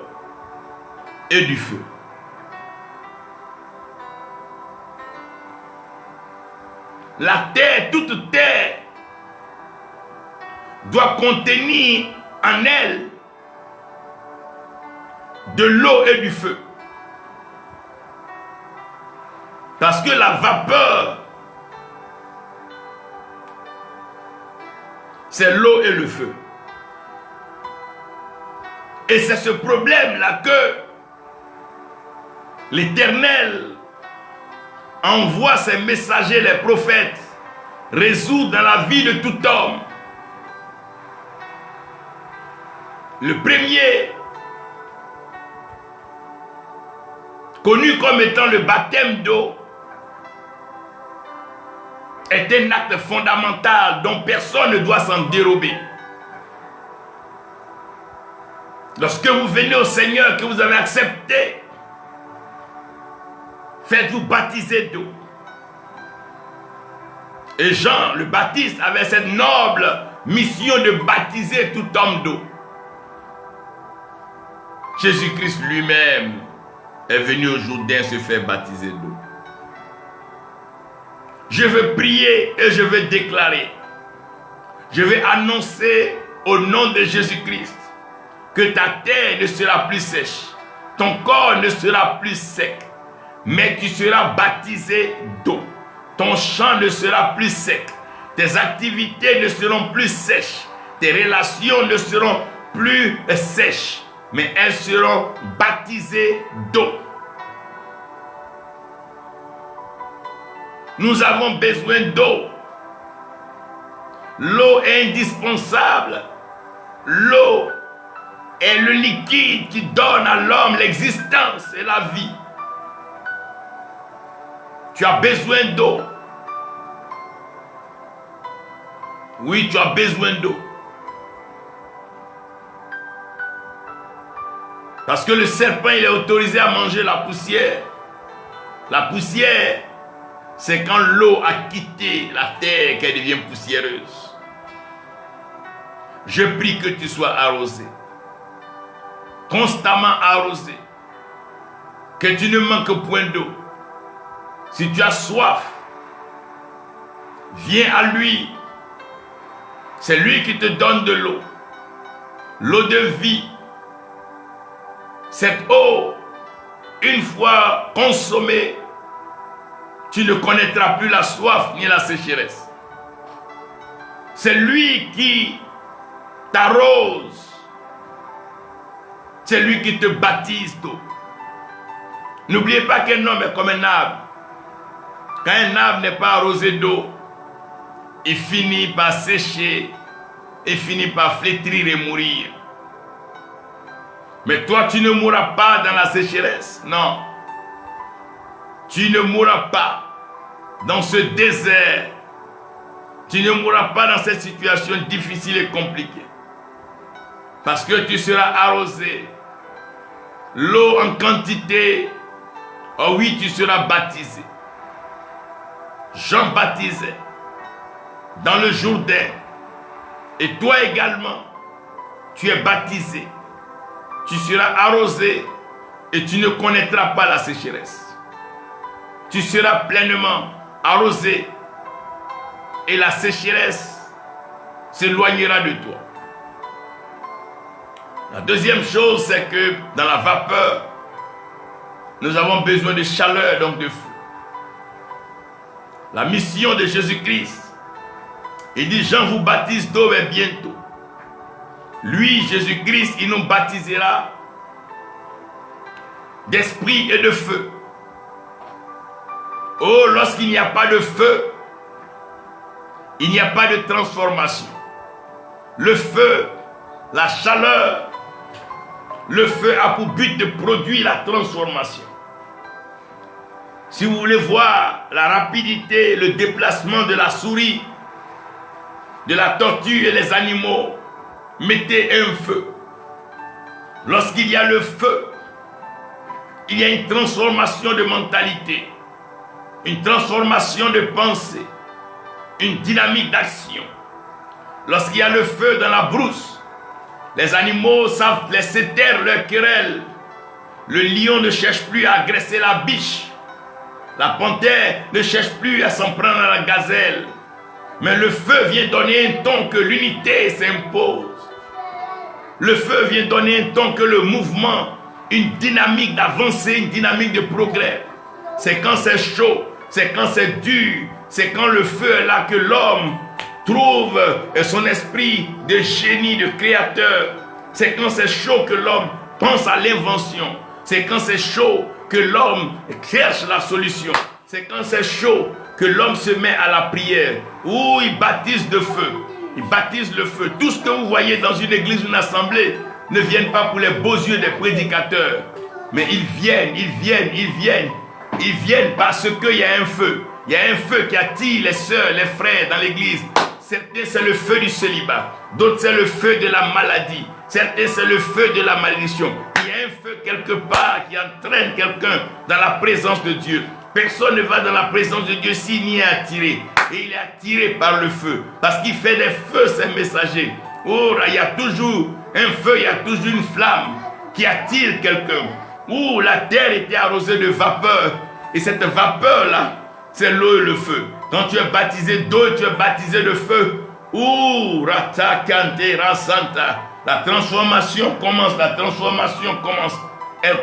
et du feu. La terre, toute terre, doit contenir en elle de l'eau et du feu. Parce que la vapeur, c'est l'eau et le feu. Et c'est ce problème-là que l'Éternel envoie ses messagers, les prophètes, résoudre dans la vie de tout homme. Le premier, connu comme étant le baptême d'eau, est un acte fondamental dont personne ne doit s'en dérober. Lorsque vous venez au Seigneur, que vous avez accepté, faites-vous baptiser d'eau. Et Jean, le Baptiste, avait cette noble mission de baptiser tout homme d'eau. Jésus-Christ lui-même est venu au Jourdain se faire baptiser d'eau. Je veux prier et je veux déclarer. Je vais annoncer au nom de Jésus-Christ que ta terre ne sera plus sèche. Ton corps ne sera plus sec. Mais tu seras baptisé d'eau. Ton champ ne sera plus sec. Tes activités ne seront plus sèches. Tes relations ne seront plus sèches. Mais elles seront baptisées d'eau. Nous avons besoin d'eau. L'eau est indispensable. L'eau est le liquide qui donne à l'homme l'existence et la vie. Tu as besoin d'eau. Oui, tu as besoin d'eau. Parce que le serpent, il est autorisé à manger la poussière. La poussière, c'est quand l'eau a quitté la terre qu'elle devient poussiéreuse. Je prie que tu sois arrosé. Constamment arrosé. Que tu ne manques point d'eau. Si tu as soif, viens à lui C'est lui qui te donne de l'eau. L'eau de vie. Cette eau, une fois consommée, tu ne connaîtras plus la soif ni la sécheresse. C'est lui qui t'arrose. C'est lui qui te baptise d'eau. N'oubliez pas qu'un homme est comme un arbre. Quand un arbre n'est pas arrosé d'eau, il finit par sécher, il finit par flétrir et mourir. Mais toi, tu ne mourras pas dans la sécheresse. Non. Tu ne mourras pas dans ce désert. Tu ne mourras pas dans cette situation difficile et compliquée. Parce que tu seras arrosé. L'eau en quantité. Oh oui, tu seras baptisé. Jean baptisait dans le Jourdain. Et toi également, tu es baptisé. Tu seras arrosé et tu ne connaîtras pas la sécheresse. Tu seras pleinement arrosé et la sécheresse s'éloignera de toi. La deuxième chose, c'est que dans la vapeur, nous avons besoin de chaleur, donc de feu. La mission de Jésus-Christ, il dit, Jean vous baptise d'eau, mais bientôt. Lui, Jésus-Christ, il nous baptisera d'esprit et de feu. Oh, lorsqu'il n'y a pas de feu, il n'y a pas de transformation. Le feu, la chaleur, le feu a pour but de produire la transformation. Si vous voulez voir la rapidité, le déplacement de la souris, de la tortue et les animaux, mettez un feu. Lorsqu'il y a le feu, il y a une transformation de mentalité, une transformation de pensée, une dynamique d'action. Lorsqu'il y a le feu dans la brousse, les animaux savent laisser taire leurs querelles. Le lion ne cherche plus à agresser la biche. La panthère ne cherche plus à s'en prendre à la gazelle. Mais le feu vient donner un ton que l'unité s'impose. Le feu vient donner un ton que le mouvement, une dynamique d'avancée, une dynamique de progrès. C'est quand c'est chaud, c'est quand c'est dur, c'est quand le feu est là que l'homme trouve son esprit de génie, de créateur. C'est quand c'est chaud que l'homme pense à l'invention. C'est quand c'est chaud que l'homme cherche la solution. C'est quand c'est chaud que l'homme se met à la prière. Où il baptise de feu. Il baptise le feu. Tout ce que vous voyez dans une église, une assemblée, ne viennent pas pour les beaux yeux des prédicateurs. Mais ils viennent parce qu'il y a un feu. Il y a un feu qui attire les sœurs, les frères dans l'église. Certains, c'est le feu du célibat. D'autres, c'est le feu de la maladie. Certains, c'est le feu de la malédiction. Il y a un feu quelque part qui entraîne quelqu'un dans la présence de Dieu. Personne ne va dans la présence de Dieu s'il n'y est attiré. Et il est attiré par le feu. Parce qu'il fait des feux, ses messagers. Oh, il y a toujours un feu, il y a toujours une flamme qui attire quelqu'un. Oh, la terre était arrosée de vapeur. Et cette vapeur-là, c'est l'eau et le feu. Quand tu es baptisé d'eau et tu es baptisé de feu, ouh, rata kante rasanta. La transformation commence, la transformation commence. Elle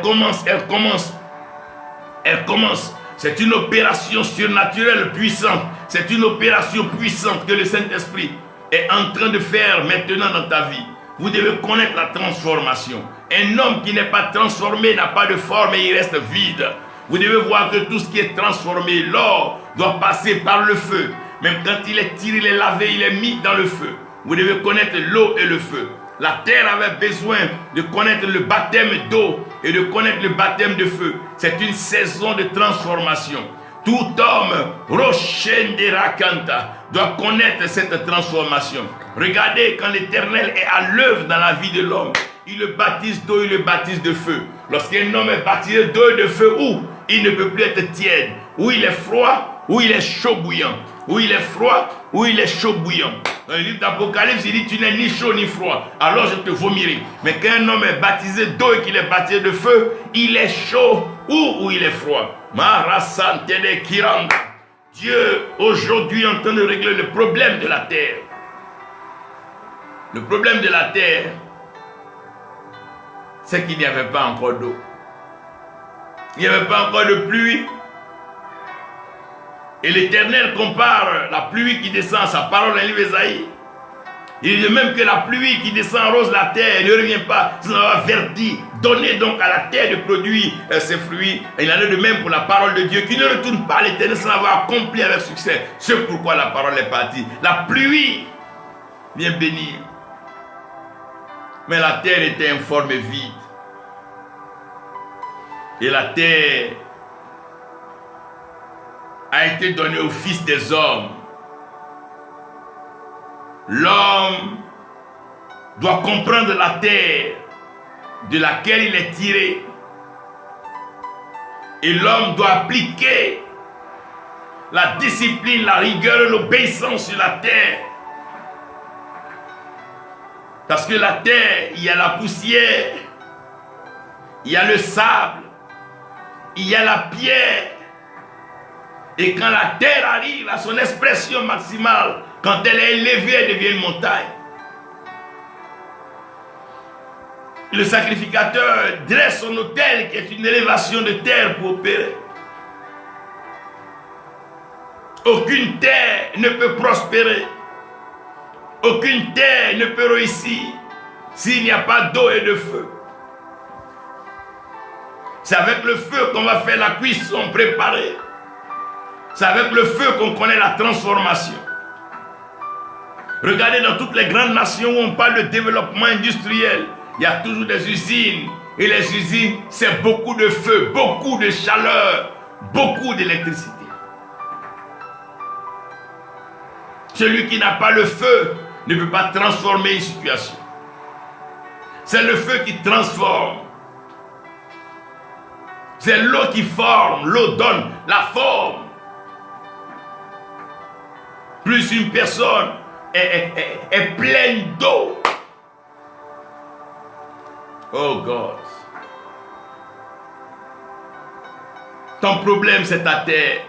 commence. C'est une opération surnaturelle puissante. C'est une opération puissante que le Saint-Esprit est en train de faire maintenant dans ta vie. Vous devez connaître la transformation. Un homme qui n'est pas transformé n'a pas de forme et il reste vide. Vous devez voir que tout ce qui est transformé, l'or, doit passer par le feu. Même quand il est tiré, il est lavé, il est mis dans le feu. Vous devez connaître l'eau et le feu. La terre avait besoin de connaître le baptême d'eau et de connaître le baptême de feu. C'est une saison de transformation. Tout homme, Roshenderakanta, doit connaître cette transformation. Regardez quand l'Éternel est à l'œuvre dans la vie de l'homme. Il le baptise d'eau, il le baptise de feu. Lorsqu'un homme est baptisé d'eau et de feu, où il ne peut plus être tiède, où il est froid, où il est chaud bouillant, où il est froid, où il est chaud bouillant. Dans le livre d'Apocalypse, il dit tu n'es ni chaud ni froid, alors je te vomirai. Mais quand un homme est baptisé d'eau et qu'il est baptisé de feu, il est chaud ou il est froid. Marasantene Kiranda. Dieu aujourd'hui est en train de régler le problème de la terre. Le problème de la terre, c'est qu'il n'y avait pas encore d'eau. Il n'y avait pas encore de pluie. Et l'Éternel compare la pluie qui descend, sa parole dans le livre d'Ésaïe. Il dit même que la pluie qui descend arrose la terre, ne revient pas, sans avoir verdi. Donnez donc à la terre de produire ses fruits. Et il en est de même pour la parole de Dieu qui ne retourne pas à l'Éternel sans l'avoir accompli avec succès. C'est pourquoi la parole est partie. La pluie vient bénir. Mais la terre était informe et vide. Et la terre a été donnée au Fils des hommes. L'homme doit comprendre la terre de laquelle il est tiré. Et l'homme doit appliquer la discipline, la rigueur et l'obéissance sur la terre. Parce que la terre, il y a la poussière, il y a le sable, il y a la pierre. Et quand la terre arrive à son expression maximale, quand elle est élevée, elle devient une montagne. Le sacrificateur dresse son autel qui est une élévation de terre pour opérer. Aucune terre ne peut prospérer. Aucune terre ne peut réussir s'il n'y a pas d'eau et de feu. C'est avec le feu qu'on va faire la cuisson préparée. C'est avec le feu qu'on connaît la transformation. Regardez dans toutes les grandes nations où on parle de développement industriel, il y a toujours des usines. Et les usines, c'est beaucoup de feu, beaucoup de chaleur, beaucoup d'électricité. Celui qui n'a pas le feu ne peut pas transformer une situation. C'est le feu qui transforme. C'est l'eau qui forme, l'eau donne la forme. Plus une personne est pleine d'eau. Oh God. Ton problème, c'est ta terre.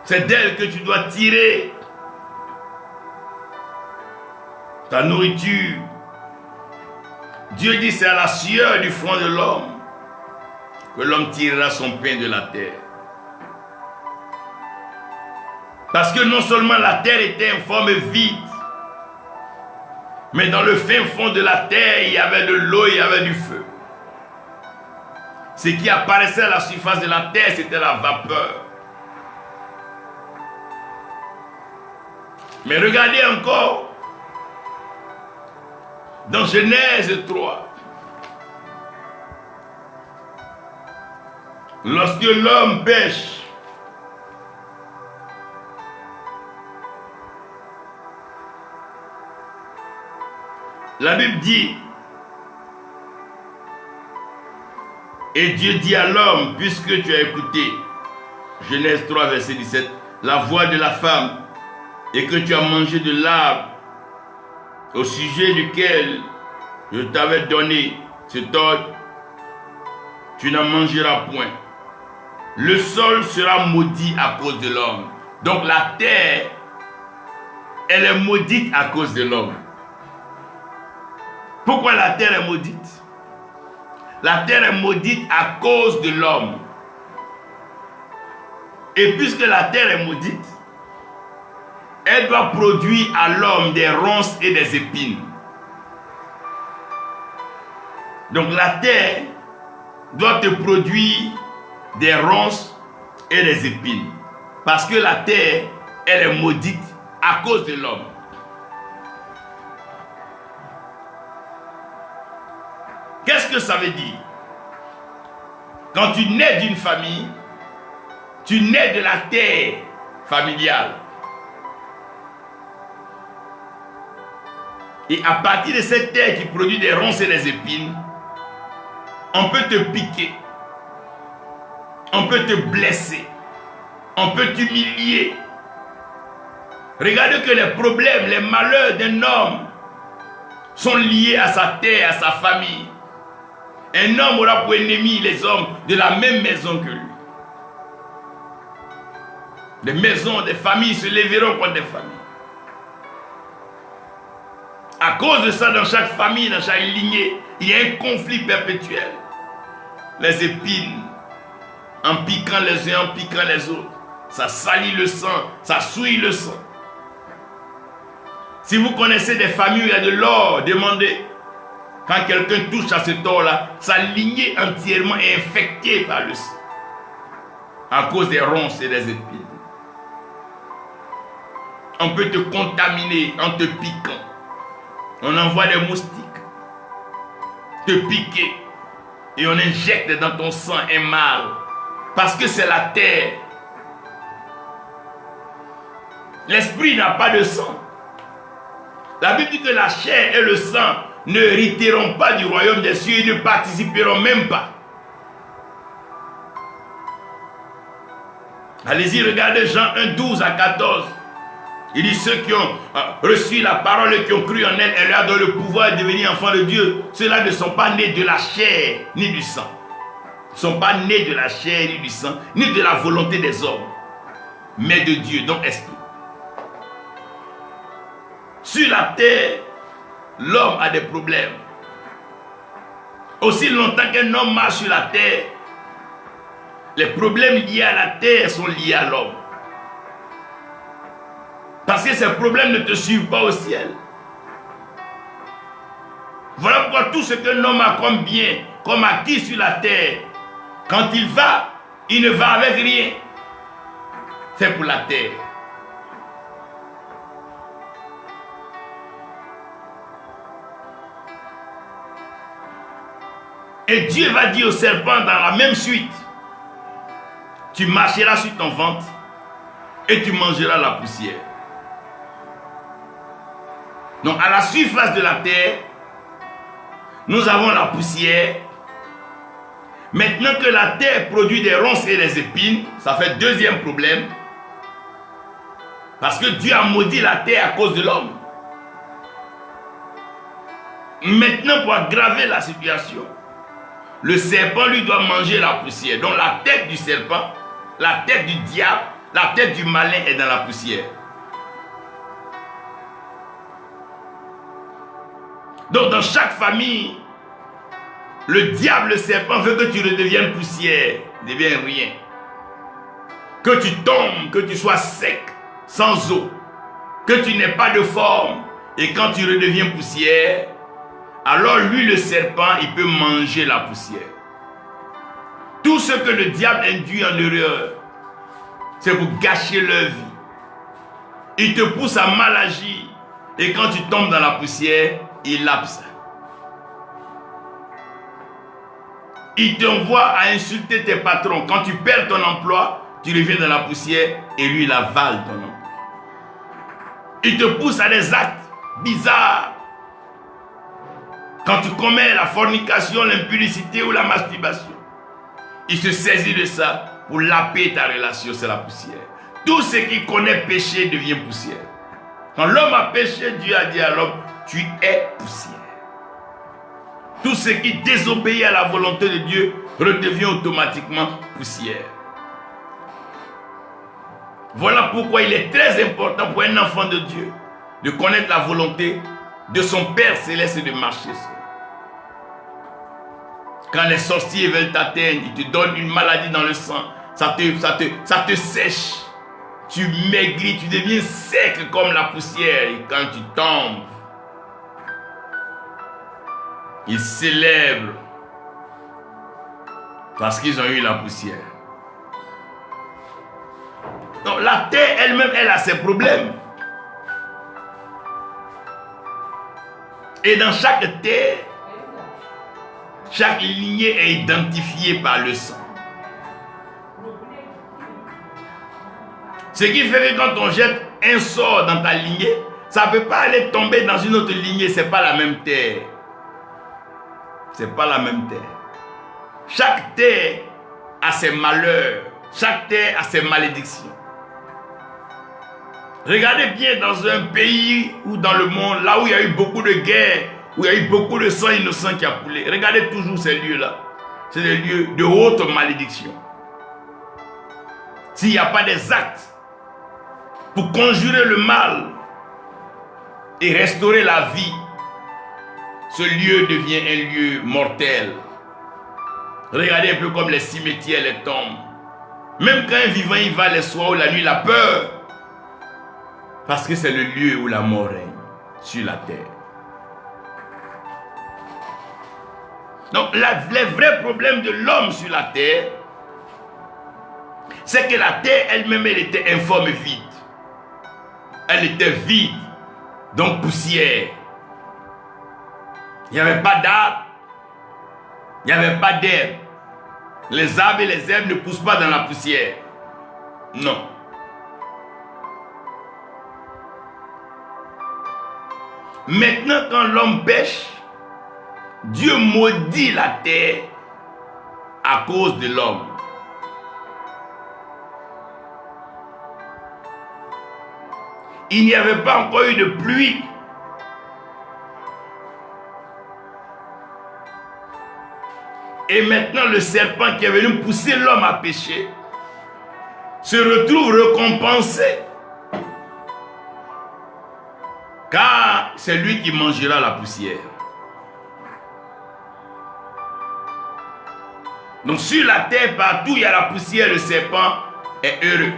C'est d'elle que tu dois tirer ta nourriture. Dieu dit c'est à la sueur du front de l'homme que l'homme tirera son pain de la terre. Parce que non seulement la terre était informe et vide, mais dans le fin fond de la terre, il y avait de l'eau, il y avait du feu. Ce qui apparaissait à la surface de la terre, c'était la vapeur. Mais regardez encore, dans Genèse 3, lorsque l'homme pêche, la Bible dit, et Dieu dit à l'homme, puisque tu as écouté, Genèse 3, verset 17, la voix de la femme, et que tu as mangé de l'arbre au sujet duquel je t'avais donné cet ordre, tu n'en mangeras point. Le sol sera maudit à cause de l'homme. Donc la terre, elle est maudite à cause de l'homme. Pourquoi la terre est maudite? La terre est maudite à cause de l'homme. Et puisque la terre est maudite, elle doit produire à l'homme des ronces et des épines. Donc la terre doit te produire des ronces et des épines. Parce que la terre, elle est maudite à cause de l'homme. Qu'est-ce que ça veut dire? Quand tu nais d'une famille, tu nais de la terre familiale. Et à partir de cette terre qui produit des ronces et des épines, on peut te piquer, on peut te blesser, on peut t'humilier. Regardez que les problèmes, les malheurs d'un homme sont liés à sa terre, à sa famille. Un homme aura pour ennemi les hommes de la même maison que lui. Des maisons, des familles se lèveront contre des familles. À cause de ça, dans chaque famille, dans chaque lignée, il y a un conflit perpétuel. Les épines, en piquant les uns, en piquant les autres, ça salit le sang, ça souille le sang. Si vous connaissez des familles où il y a de l'or, demandez. Quand quelqu'un touche à cet or-là, sa lignée entièrement est infectée par le sang. À cause des ronces et des épines. On peut te contaminer en te piquant. On envoie des moustiques te piquer et on injecte dans ton sang un mal. Parce que c'est la terre. L'esprit n'a pas de sang. La Bible dit que la chair et le sang ne hériteront pas du royaume des cieux et ne participeront même pas. Allez-y, regardez Jean 1, 12 à 14. Il dit ceux qui ont reçu la parole et qui ont cru en elle, elle leur donne le pouvoir de devenir enfants de Dieu. Ceux-là ne sont pas nés de la chair ni du sang. Ils ne sont pas nés de la chair ni du sang, ni de la volonté des hommes, mais de Dieu, donc esprit. Sur la terre, l'homme a des problèmes. Aussi longtemps qu'un homme marche sur la terre, les problèmes liés à la terre sont liés à l'homme. Parce que ces problèmes ne te suivent pas au ciel. Voilà pourquoi tout ce qu'un homme a comme bien, comme acquis sur la terre, quand il ne va avec rien. C'est pour la terre. Et Dieu va dire au serpent dans la même suite, tu marcheras sur ton ventre et tu mangeras la poussière. Donc à la surface de la terre, nous avons la poussière. Maintenant que la terre produit des ronces et des épines, ça fait deuxième problème. Parce que Dieu a maudit la terre à cause de l'homme. Maintenant, pour aggraver la situation, le serpent lui doit manger la poussière. Donc la tête du serpent, la tête du diable, la tête du malin est dans la poussière. Donc dans chaque famille, le diable, le serpent veut que tu redeviennes poussière, deviens rien. Que tu tombes, que tu sois sec, sans eau, que tu n'aies pas de forme. Et quand tu redeviens poussière, alors lui, le serpent, il peut manger la poussière. Tout ce que le diable induit en erreur, c'est pour gâcher leur vie. Il te pousse à mal agir. Et quand tu tombes dans la poussière, il lapse. Il t'envoie à insulter tes patrons. Quand tu perds ton emploi, tu reviens dans la poussière et lui, il avale ton emploi. Il te pousse à des actes bizarres. Quand tu commets la fornication, l'impudicité ou la masturbation, il se saisit de ça pour laper ta relation, c'est la poussière. Tout ce qui connaît péché devient poussière. Quand l'homme a péché, Dieu a dit à l'homme, tu es poussière. Tout ce qui désobéit à la volonté de Dieu redevient automatiquement poussière. Voilà pourquoi il est très important pour un enfant de Dieu de connaître la volonté de son Père Céleste et de marcher seul. Quand les sorciers veulent t'atteindre, ils te donnent une maladie dans le sang, ça te sèche. Tu maigris, tu deviens sec comme la poussière. Et quand tu tombes, ils célèbrent parce qu'ils ont eu la poussière. Donc la terre elle-même, elle a ses problèmes. Et dans chaque terre, chaque lignée est identifiée par le sang. Ce qui fait que quand on jette un sort dans ta lignée, ça ne peut pas aller tomber dans une autre lignée, ce n'est pas la même terre. Ce n'est pas la même terre. Chaque terre a ses malheurs, chaque terre a ses malédictions. Regardez bien dans un pays ou dans le monde, là où il y a eu beaucoup de guerres, où il y a eu beaucoup de sang innocent qui a coulé. Regardez toujours ces lieux-là. C'est des lieux de haute malédiction. S'il n'y a pas des actes pour conjurer le mal et restaurer la vie, ce lieu devient un lieu mortel. Regardez un peu comme les cimetières, les tombes. Même quand un vivant y va les soirs ou la nuit, il a peur. Parce que c'est le lieu où la mort règne sur la terre. Donc, les vrais problèmes de l'homme sur la terre, c'est que la terre elle-même, elle était informe et vide. Elle était vide, donc poussière. Il n'y avait pas d'arbres, il n'y avait pas d'herbe. Les arbres et les herbes ne poussent pas dans la poussière. Non. Maintenant, quand l'homme pêche, Dieu maudit la terre à cause de l'homme. Il n'y avait pas encore eu de pluie. Et maintenant, le serpent qui est venu pousser l'homme à pécher se retrouve récompensé. Car c'est lui qui mangera la poussière. Donc sur la terre, partout où il y a la poussière, le serpent est heureux.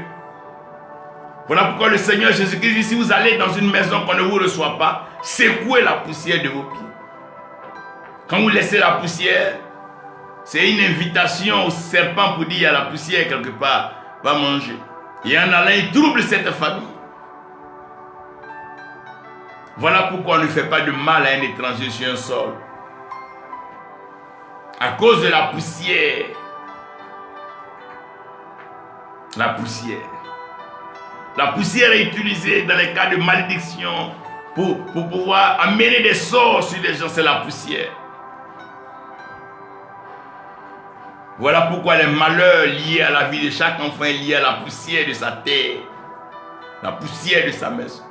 Voilà pourquoi le Seigneur Jésus-Christ dit, si vous allez dans une maison qu'on ne vous reçoit pas, secouez la poussière de vos pieds. Quand vous laissez la poussière, c'est une invitation au serpent pour dire, il y a la poussière quelque part, va manger. Et en allant, il trouble cette famille. Voilà pourquoi on ne fait pas de mal à un étranger sur un sol. À cause de la poussière. La poussière. La poussière est utilisée dans les cas de malédiction pour pouvoir amener des sorts sur les gens. C'est la poussière. Voilà pourquoi les malheurs liés à la vie de chaque enfant est lié à la poussière de sa terre. La poussière de sa maison.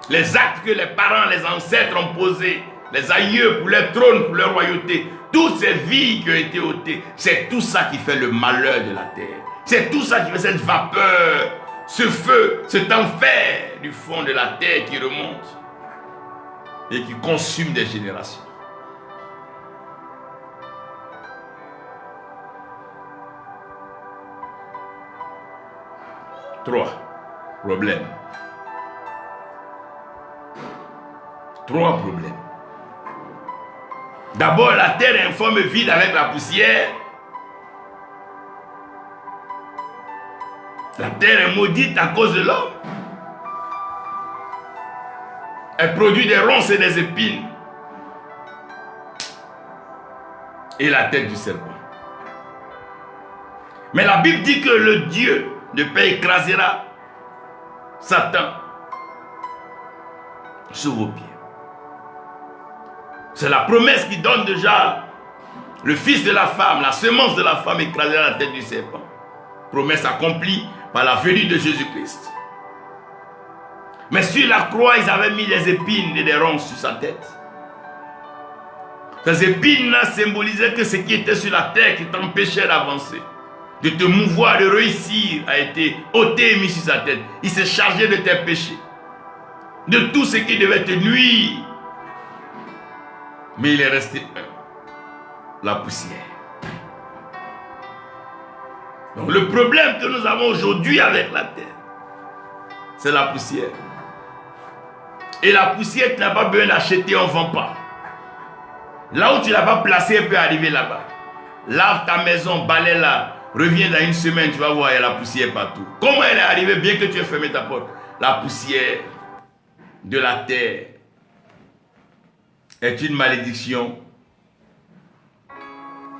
Les actes que les parents, les ancêtres ont posés, les aïeux pour leur trône, pour leur royauté, toutes ces vies qui ont été ôtées, c'est tout ça qui fait le malheur de la terre. C'est tout ça qui fait cette vapeur, ce feu, cet enfer du fond de la terre qui remonte et qui consume des générations. Trois problèmes. Trois problèmes. D'abord, la terre est informe vide avec la poussière. La terre est maudite à cause de l'homme. Elle produit des ronces et des épines. Et la tête du serpent. Mais la Bible dit que le Dieu de paix écrasera Satan sous vos pieds. C'est la promesse qui donne déjà le fils de la femme, la semence de la femme écrasera la tête du serpent. Promesse accomplie par la venue de Jésus-Christ. Mais sur la croix, ils avaient mis des épines et des ronces sur sa tête. Ces épines-là symbolisaient que ce qui était sur la terre qui t'empêchait d'avancer, de te mouvoir, de réussir, a été ôté et mis sur sa tête. Il s'est chargé de tes péchés, de tout ce qui devait te nuire. Mais il est resté la poussière. Donc le problème que nous avons aujourd'hui avec la terre, c'est la poussière. Et la poussière, tu n'as pas besoin d'acheter, on ne vend pas. Là où tu ne l'as pas placée, elle peut arriver là-bas. Lave ta maison, balaie-la. Reviens dans une semaine, tu vas voir, il y a la poussière partout. Comment elle est arrivée, bien que tu aies fermé ta porte? La poussière de la terre est une malédiction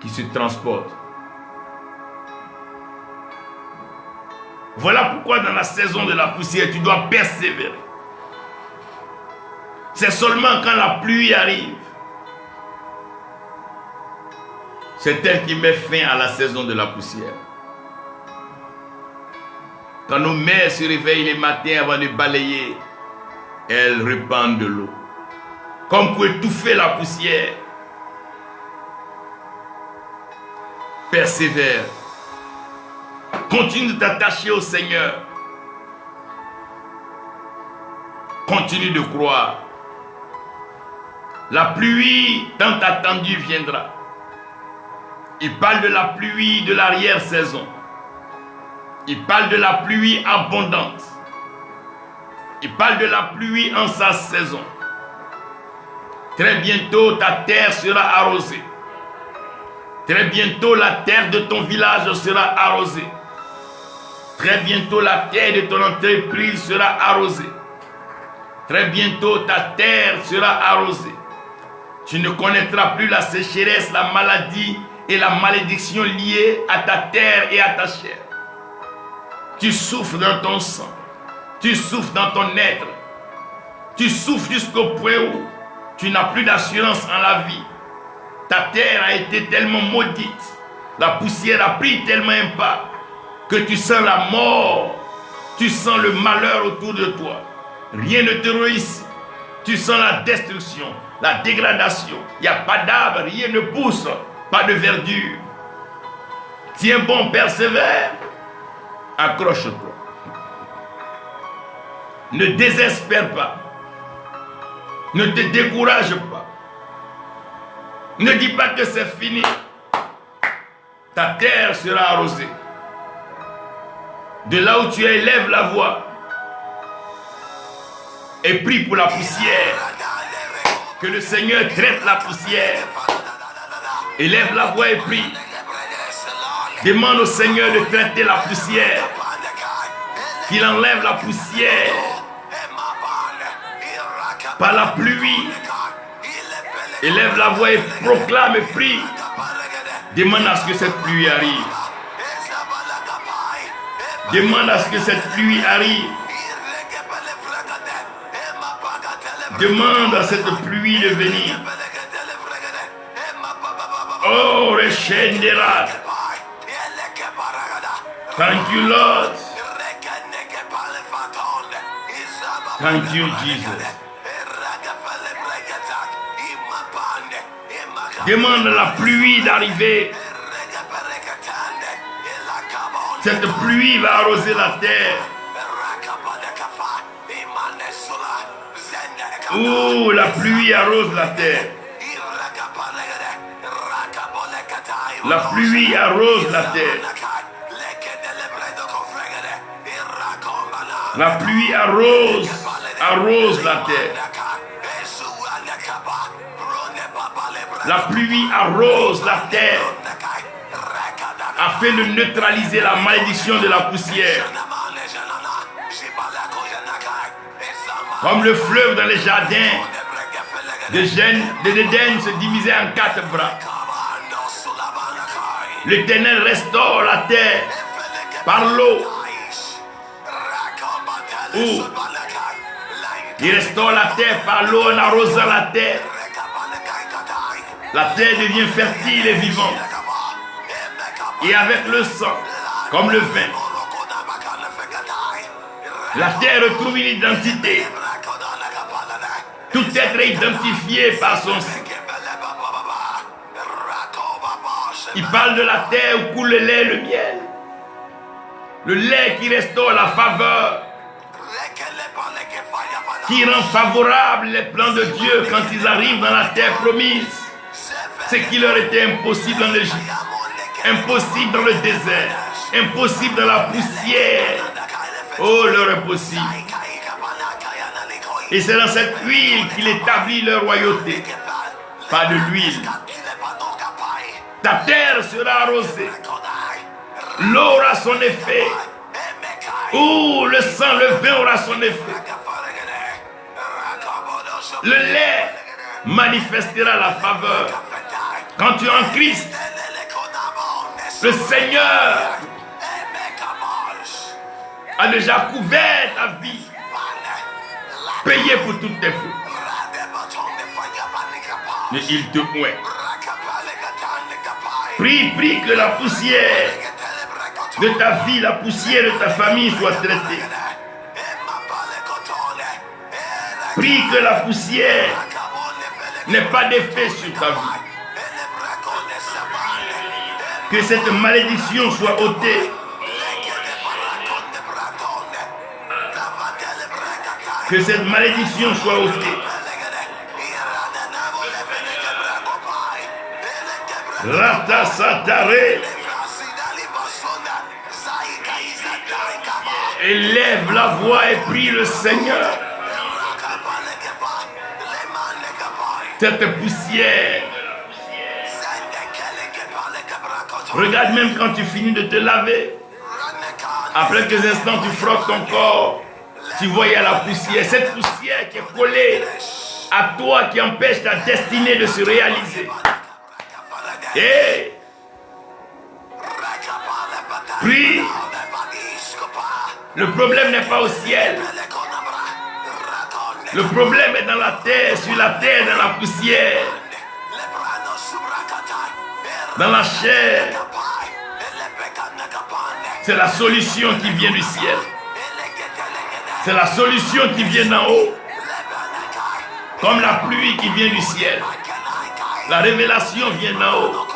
qui se transporte. Voilà pourquoi dans la saison de la poussière, tu dois persévérer. C'est seulement quand la pluie arrive, c'est elle qui met fin à la saison de la poussière. Quand nos mères se réveillent les matins avant de balayer, elles répandent de l'eau. Comme pour étouffer la poussière. Persévère. Continue de t'attacher au Seigneur. Continue de croire. La pluie tant attendue viendra. Il parle de la pluie de l'arrière-saison. Il parle de la pluie abondante. Il parle de la pluie en sa saison. Très bientôt, ta terre sera arrosée. Très bientôt, la terre de ton village sera arrosée. Très bientôt, la terre de ton entreprise sera arrosée. Très bientôt, ta terre sera arrosée. Tu ne connaîtras plus la sécheresse, la maladie et la malédiction liées à ta terre et à ta chair. Tu souffres dans ton sang. Tu souffres dans ton être. Tu souffres jusqu'au point où tu n'as plus d'assurance en la vie. Ta terre a été tellement maudite. La poussière a pris tellement un pas que tu sens la mort. Tu sens le malheur autour de toi. Rien ne te réussit. Tu sens la destruction, la dégradation. Il n'y a pas d'arbre, rien ne pousse, pas de verdure. Tiens bon, persévère. Accroche-toi. Ne désespère pas. Ne te décourage pas. Ne dis pas que c'est fini. Ta terre sera arrosée. De là où tu es, élève la voix. Et prie pour la poussière. Que le Seigneur traite la poussière. Élève la voix et prie. Demande au Seigneur de traiter la poussière. Qu'il enlève la poussière. Par la pluie. Élève la voix et proclame et prie. Demande à ce que cette pluie arrive. Demande à ce que cette pluie arrive. Demande à cette pluie de venir. Oh, Reshendera. Thank you, Lord. Thank you, Jesus. Demande à la pluie d'arriver. Cette pluie va arroser la terre. Oh, la pluie arrose la terre. La pluie arrose la terre. La pluie arrose la terre. La pluie arrose la terre afin de neutraliser la malédiction de la poussière. Comme le fleuve dans les jardins d'Éden se divisait en 4 bras. L'Éternel restaure la terre par l'eau. Il restaure la terre par l'eau en arrosant la terre. La terre devient fertile et vivante. Et avec le sang, comme le vin, la terre retrouve une identité. Tout être est identifié par son sang. Il parle de la terre où coule le lait et le miel. Le lait qui restaure la faveur, qui rend favorable les plans de Dieu quand ils arrivent dans la terre promise. Ce qui leur était impossible en Égypte, impossible dans le désert, impossible dans la poussière. Oh, leur est possible. Et c'est dans cette huile qu'il établit leur royauté. Pas de l'huile. Ta terre sera arrosée. L'eau aura son effet. Oh, le sang, le vin aura son effet. Le lait manifestera la faveur. Quand tu es en Christ, le Seigneur a déjà couvert ta vie, payé pour toutes tes fautes. Mais il te oint. Prie que la poussière de ta vie, la poussière de ta famille soit traitée. Prie que la poussière n'ait pas d'effet sur ta vie. Que cette malédiction soit ôtée. Que cette malédiction soit ôtée. Rata Satare. Élève la voix et prie le Seigneur. Cette poussière. Regarde même quand tu finis de te laver. Après quelques instants, tu frottes ton corps. Tu vois, il y a la poussière. Cette poussière qui est collée à toi, qui empêche ta destinée de se réaliser. Et prie. Le problème n'est pas au ciel. Le problème est dans la terre, sur la terre, dans la poussière, dans la chair. C'est la solution qui vient du ciel. C'est la solution qui vient d'en haut. Comme la pluie qui vient du ciel. La révélation vient d'en haut.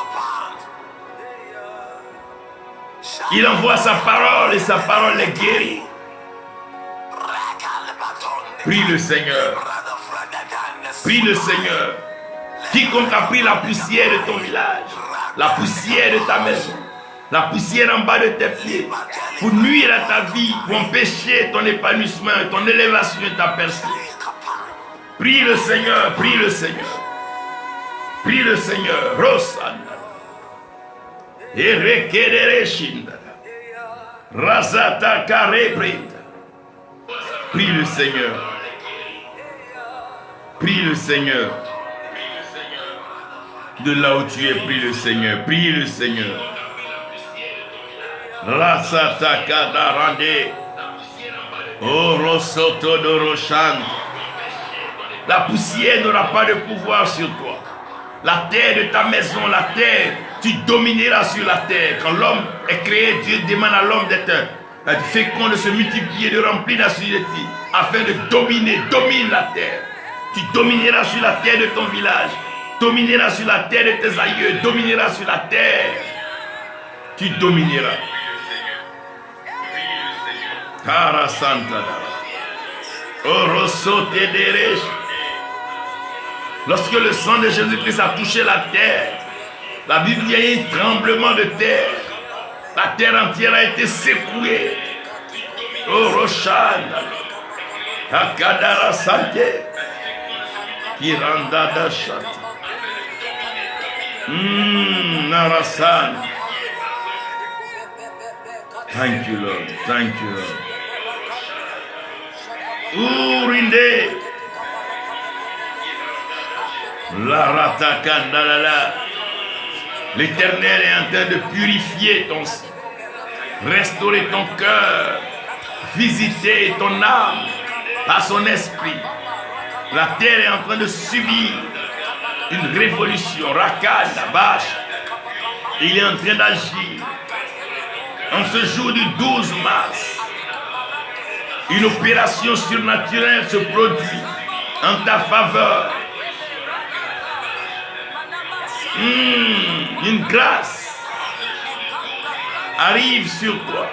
Il envoie sa parole et sa parole est guérie. Prie le Seigneur. Prie le Seigneur. Quiconque a pris la poussière de ton village, la poussière de ta maison, la poussière en bas de tes pieds, pour nuire à ta vie, pour empêcher ton épanouissement, ton élévation et ta percée. Prie le Seigneur, prie le Seigneur. Prie le Seigneur. Rosana. Erekedere Shindara. Razata Karepreta. Prie le Seigneur. Prie le Seigneur. De là où tu es, prie le Seigneur. Prie le Seigneur. Razata Kadarande. Orosoto Doroshan. La poussière n'aura pas de pouvoir sur toi. La terre de ta maison, la terre, tu domineras sur la terre. Quand l'homme est créé, Dieu demande à l'homme d'être fécond, de se multiplier, de remplir la société, afin de dominer, domine la terre. Tu domineras sur la terre de ton village, domineras sur la terre de tes aïeux, domineras sur la terre. Tu domineras. Kara Santa. Orosote Deresh. Lorsque le sang de Jésus-Christ a touché la terre, la Bible dit qu'il y a eu un tremblement de terre. La terre entière a été secouée. Oh Roshan, Akadara Santé, Kiranda Dashat, Narasan. Thank you, Lord. Thank you, Lord. Urinde. La ratakandalala. L'Éternel est en train de purifier ton sang, restaurer ton cœur, visiter ton âme par son esprit. La terre est en train de subir une révolution. Rakana, Bash. Il est en train d'agir. En ce jour du 12 mars, une opération surnaturelle se produit en ta faveur. Une grâce arrive sur toi.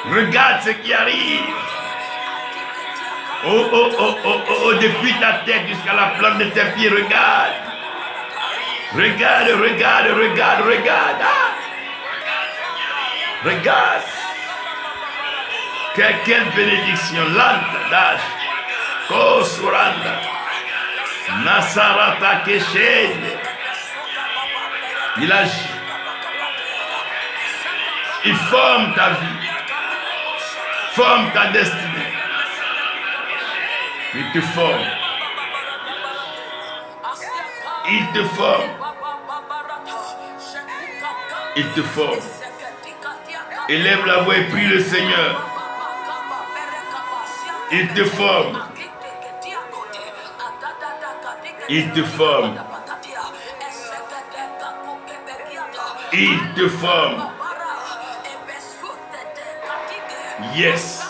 Regarde ce qui arrive. Oh, depuis ta tête jusqu'à la plante de tes pieds, regarde. Regarde. Ah. Regarde. Quelle bénédiction. Lanta, Dash. Kosuranda. Nasarata Keshende. Il agit. Il forme ta vie. Forme ta destinée. Il te forme. Il te forme. Il te forme. Élève la voix et prie le Seigneur. Il te forme. Il te forme. Il te forme. Yes.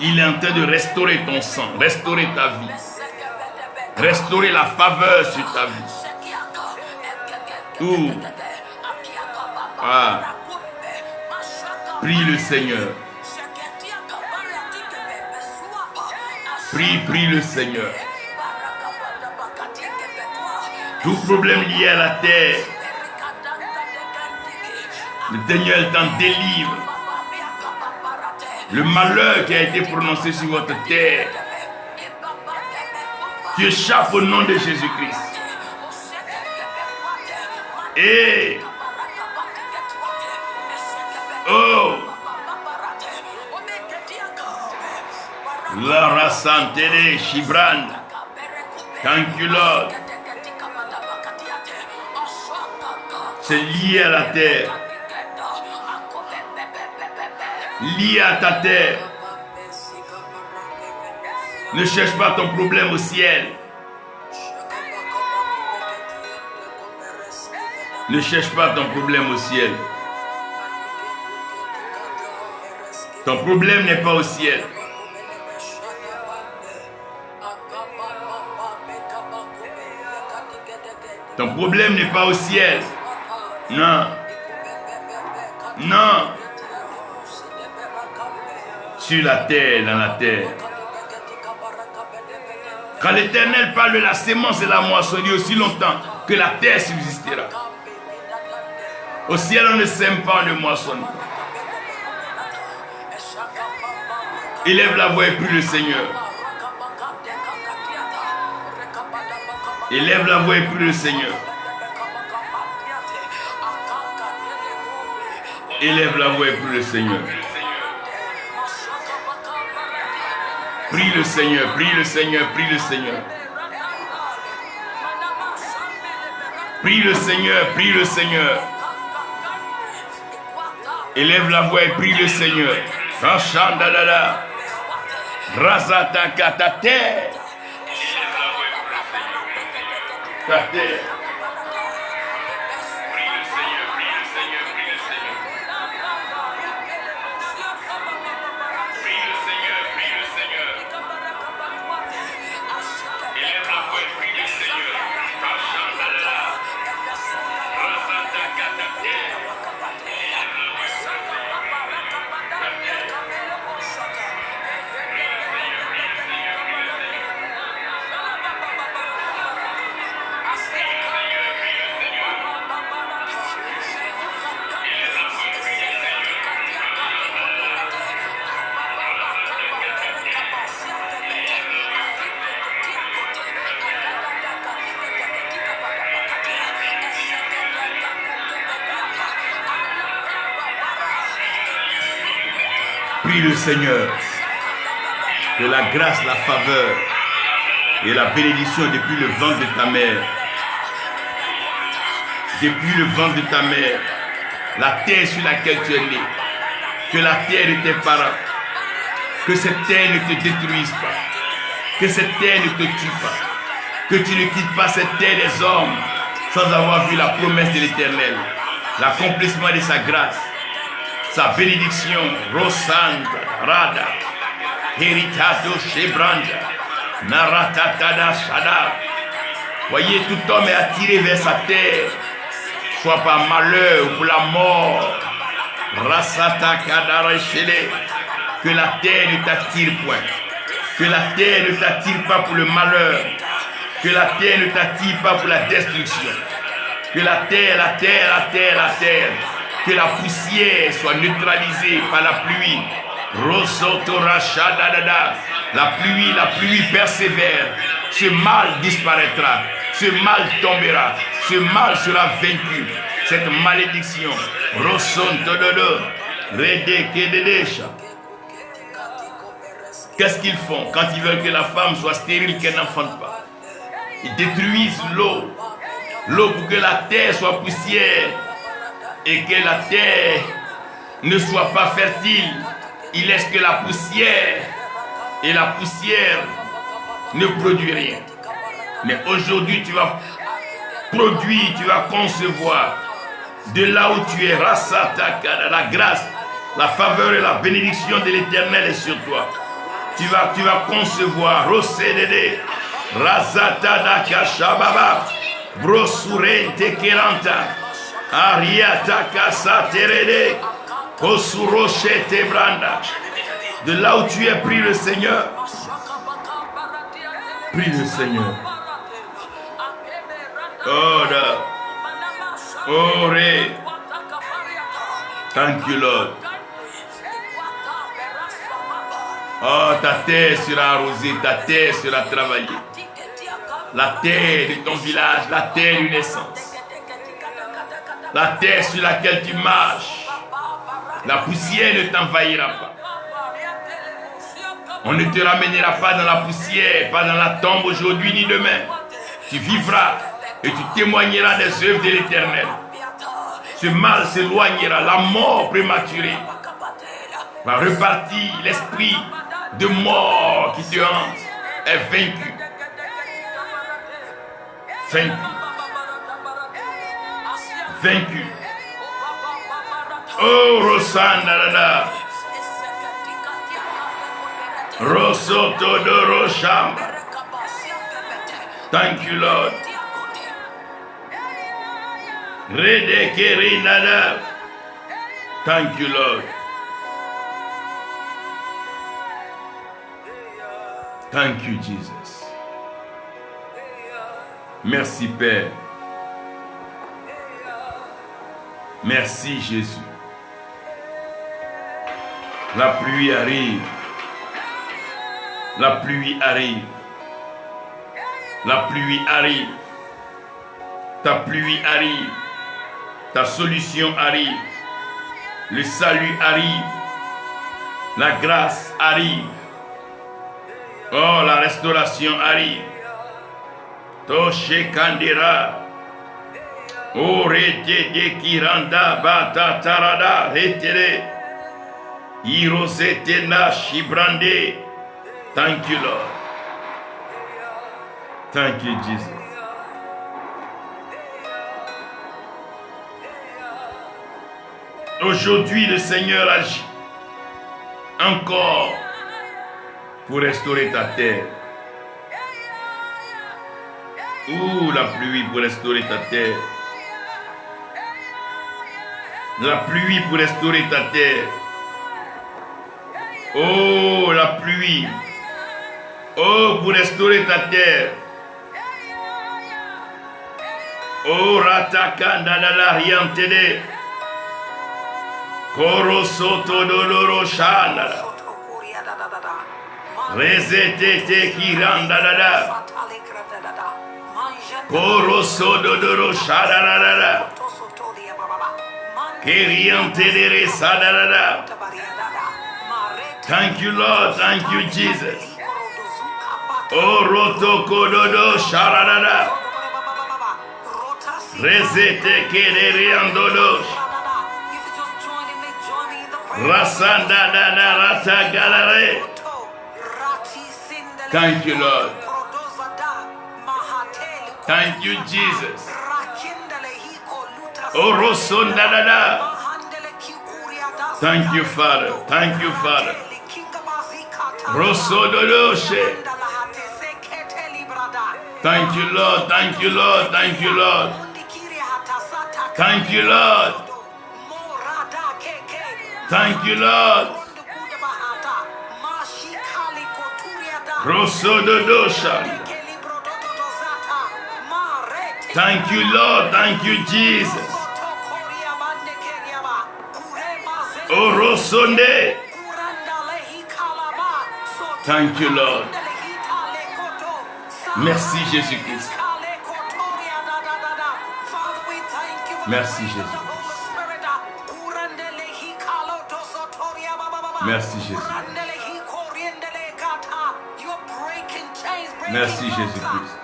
Il est en train de restaurer ton sang, restaurer ta vie, restaurer la faveur sur ta vie. Prie le Seigneur. Prie le Seigneur. Tout problème lié à la terre, l'Éternel t'en délivre. Le malheur qui a été prononcé sur votre terre, tu échappes au nom de Jésus-Christ. Et oh, la rasante de Shibran, thank you Lord. C'est lié à la terre, lié à ta terre. Ne cherche pas ton problème au ciel. Ne cherche pas ton problème au ciel. Ton problème n'est pas au ciel. Ton problème n'est pas au ciel. Non. Non. Sur la terre, dans la terre. Quand l'Éternel parle de la sémence et la moisson, il dit aussi longtemps que la terre subsistera. Au ciel, on ne sème pas, on ne moissonne. Élève la voix et prie le Seigneur. Élève la voix et prie le Seigneur. Élève la voix et prie le Seigneur. Prie le Seigneur, prie le Seigneur, prie le Seigneur. Prie le Seigneur, prie le Seigneur. Élève la voix et prie le Seigneur. Rashandadada. Razataka, ta terre. Ta terre. Prie le Seigneur, prie le Seigneur, prie le Seigneur. Prie le Seigneur, prie le Seigneur. Élève la voix et prie le Seigneur. Rashandadada. Razataka, ta terre. Prie le Seigneur que la grâce, la faveur et la bénédiction depuis le ventre de ta mère, depuis le ventre de ta mère, la terre sur laquelle tu es né, que la terre de tes parents, que cette terre ne te détruise pas, que cette terre ne te tue pas, que tu ne quittes pas cette terre des hommes sans avoir vu la promesse de l'Éternel, l'accomplissement de sa grâce, sa bénédiction, Rosanda, Rada, Heritado, Shebranda, Naratada, Shada. Voyez, tout homme est attiré vers sa terre, soit par malheur ou pour la mort. Rasata, Kadara, Shele. Que la terre ne t'attire point. Que la terre ne t'attire pas pour le malheur. Que la terre ne t'attire pas pour la destruction. Que la terre, la terre, la terre, la terre. Que la poussière soit neutralisée par la pluie. Rosotora Shadadada. La pluie persévère. Ce mal disparaîtra. Ce mal tombera. Ce mal sera vaincu. Cette malédiction. Rosontododo. Redekededesha. Qu'est-ce qu'ils font quand ils veulent que la femme soit stérile, qu'elle n'enfante pas? Ils détruisent l'eau. L'eau pour que la terre soit poussière. Et que la terre ne soit pas fertile. Il laisse que la poussière, et la poussière ne produit rien. Mais aujourd'hui, tu vas produire, tu vas concevoir. De là où tu es, Rasataka, la grâce, la faveur et la bénédiction de l'Éternel est sur toi. Tu vas concevoir, Rosedede, Razatadaka Shababa, Brosurente Keranta. Ariataka Saterede, Osurochete Branda. De là où tu es, prie le Seigneur. Prie le Seigneur. Oh, Ore. Thank you, Lord. Oh, ta terre sera arrosée, ta terre sera travaillée. La terre de ton village, la terre d'une naissance. La terre sur laquelle tu marches. La poussière ne t'envahira pas. On ne te ramènera pas dans la poussière, pas dans la tombe aujourd'hui ni demain. Tu vivras et tu témoigneras des œuvres de l'Éternel. Ce mal s'éloignera, la mort prématurée va repartir, l'esprit de mort qui te hante est vaincu. Vaincu. Vaincu. Oh, Rosandarada. Rosotodorosham. Thank you, Lord. Redekerinada. Thank you, Lord. Thank you, Jesus. Merci, Père. Merci, Jésus. La pluie arrive. La pluie arrive. La pluie arrive. Ta pluie arrive. Ta solution arrive. Le salut arrive. La grâce arrive. Oh, la restauration arrive. Toshe Kandira. Oh, rete de kiranda bata tarada retere. Irosete na shibrande. Thank you, Lord. Thank you, Jesus. Aujourd'hui, le Seigneur agit encore pour restaurer ta terre. Ouh, la pluie pour restaurer ta terre. La pluie pour restaurer ta terre. Oh, la pluie. Oh, pour restaurer ta terre. Oh, ratakanda la la riantele. Koro soto doloro shana. Rezete kiranda la la. Koro soto doloro shana la la la. Keriantele sada la la. Thank you, Lord. Thank you, Jesus. Oh, roto kododo sharadada. Rezete kedere andodo. Rasanda dada rata galare. Thank you, Lord. Thank you, Jesus. Oh, rosonda dada. Thank you, Father. Thank you, Father. Rosodoloshe. Thank you, Lord. Thank you, Lord. Thank you, Lord. Thank you, Lord. Thank you, Lord. Rosododosha. Thank you, Lord. Thank you, Jesus. Oh, Rosonde. Thank you, Lord. Merci, Jésus-Christ. Merci, Jésus-Christ. Merci, Jésus. Merci, Jésus-Christ.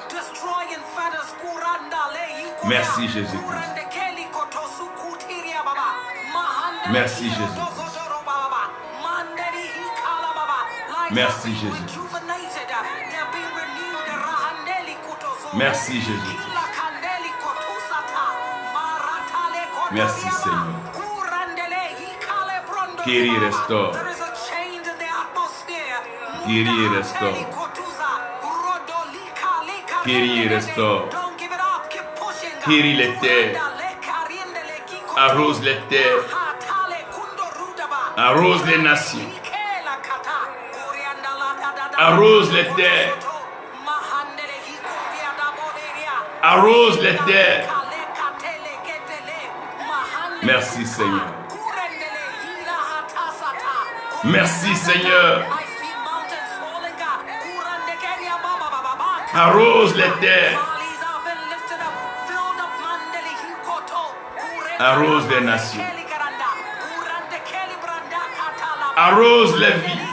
Merci, Jésus-Christ. Merci, Jésus-Christ. Merci, Jésus-Christ. Merci, Jésus-Christ. Merci, Seigneur. Guéris, restaure. Guéris, restaure. Guéris, restaure. Guéris les terres. Arrose les terres. Arrose les nations. Arrose les terres. Arrose les terres. Merci Seigneur. Merci Seigneur. Arrose les terres. Arrose les nations. Arrose les vies.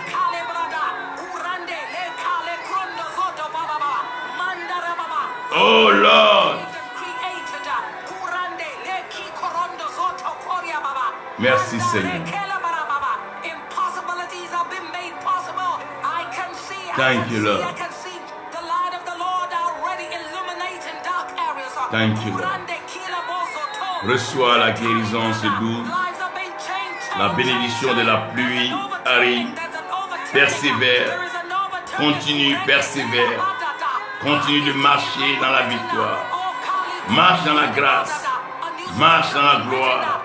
Oh Lord. Merci Seigneur. Thank you, Lord. Thank you, Lord. Reçois la guérison ce doux. La bénédiction de la pluie arrive. Persévère. Continue, persévère. Continue de marcher dans la victoire. Marche dans la grâce. Marche dans la gloire.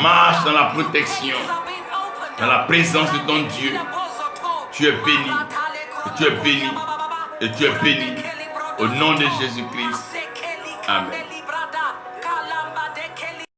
Marche dans la protection. Dans la présence de ton Dieu. Tu es béni. Et tu es béni. Et tu es béni. Au nom de Jésus-Christ. Amen.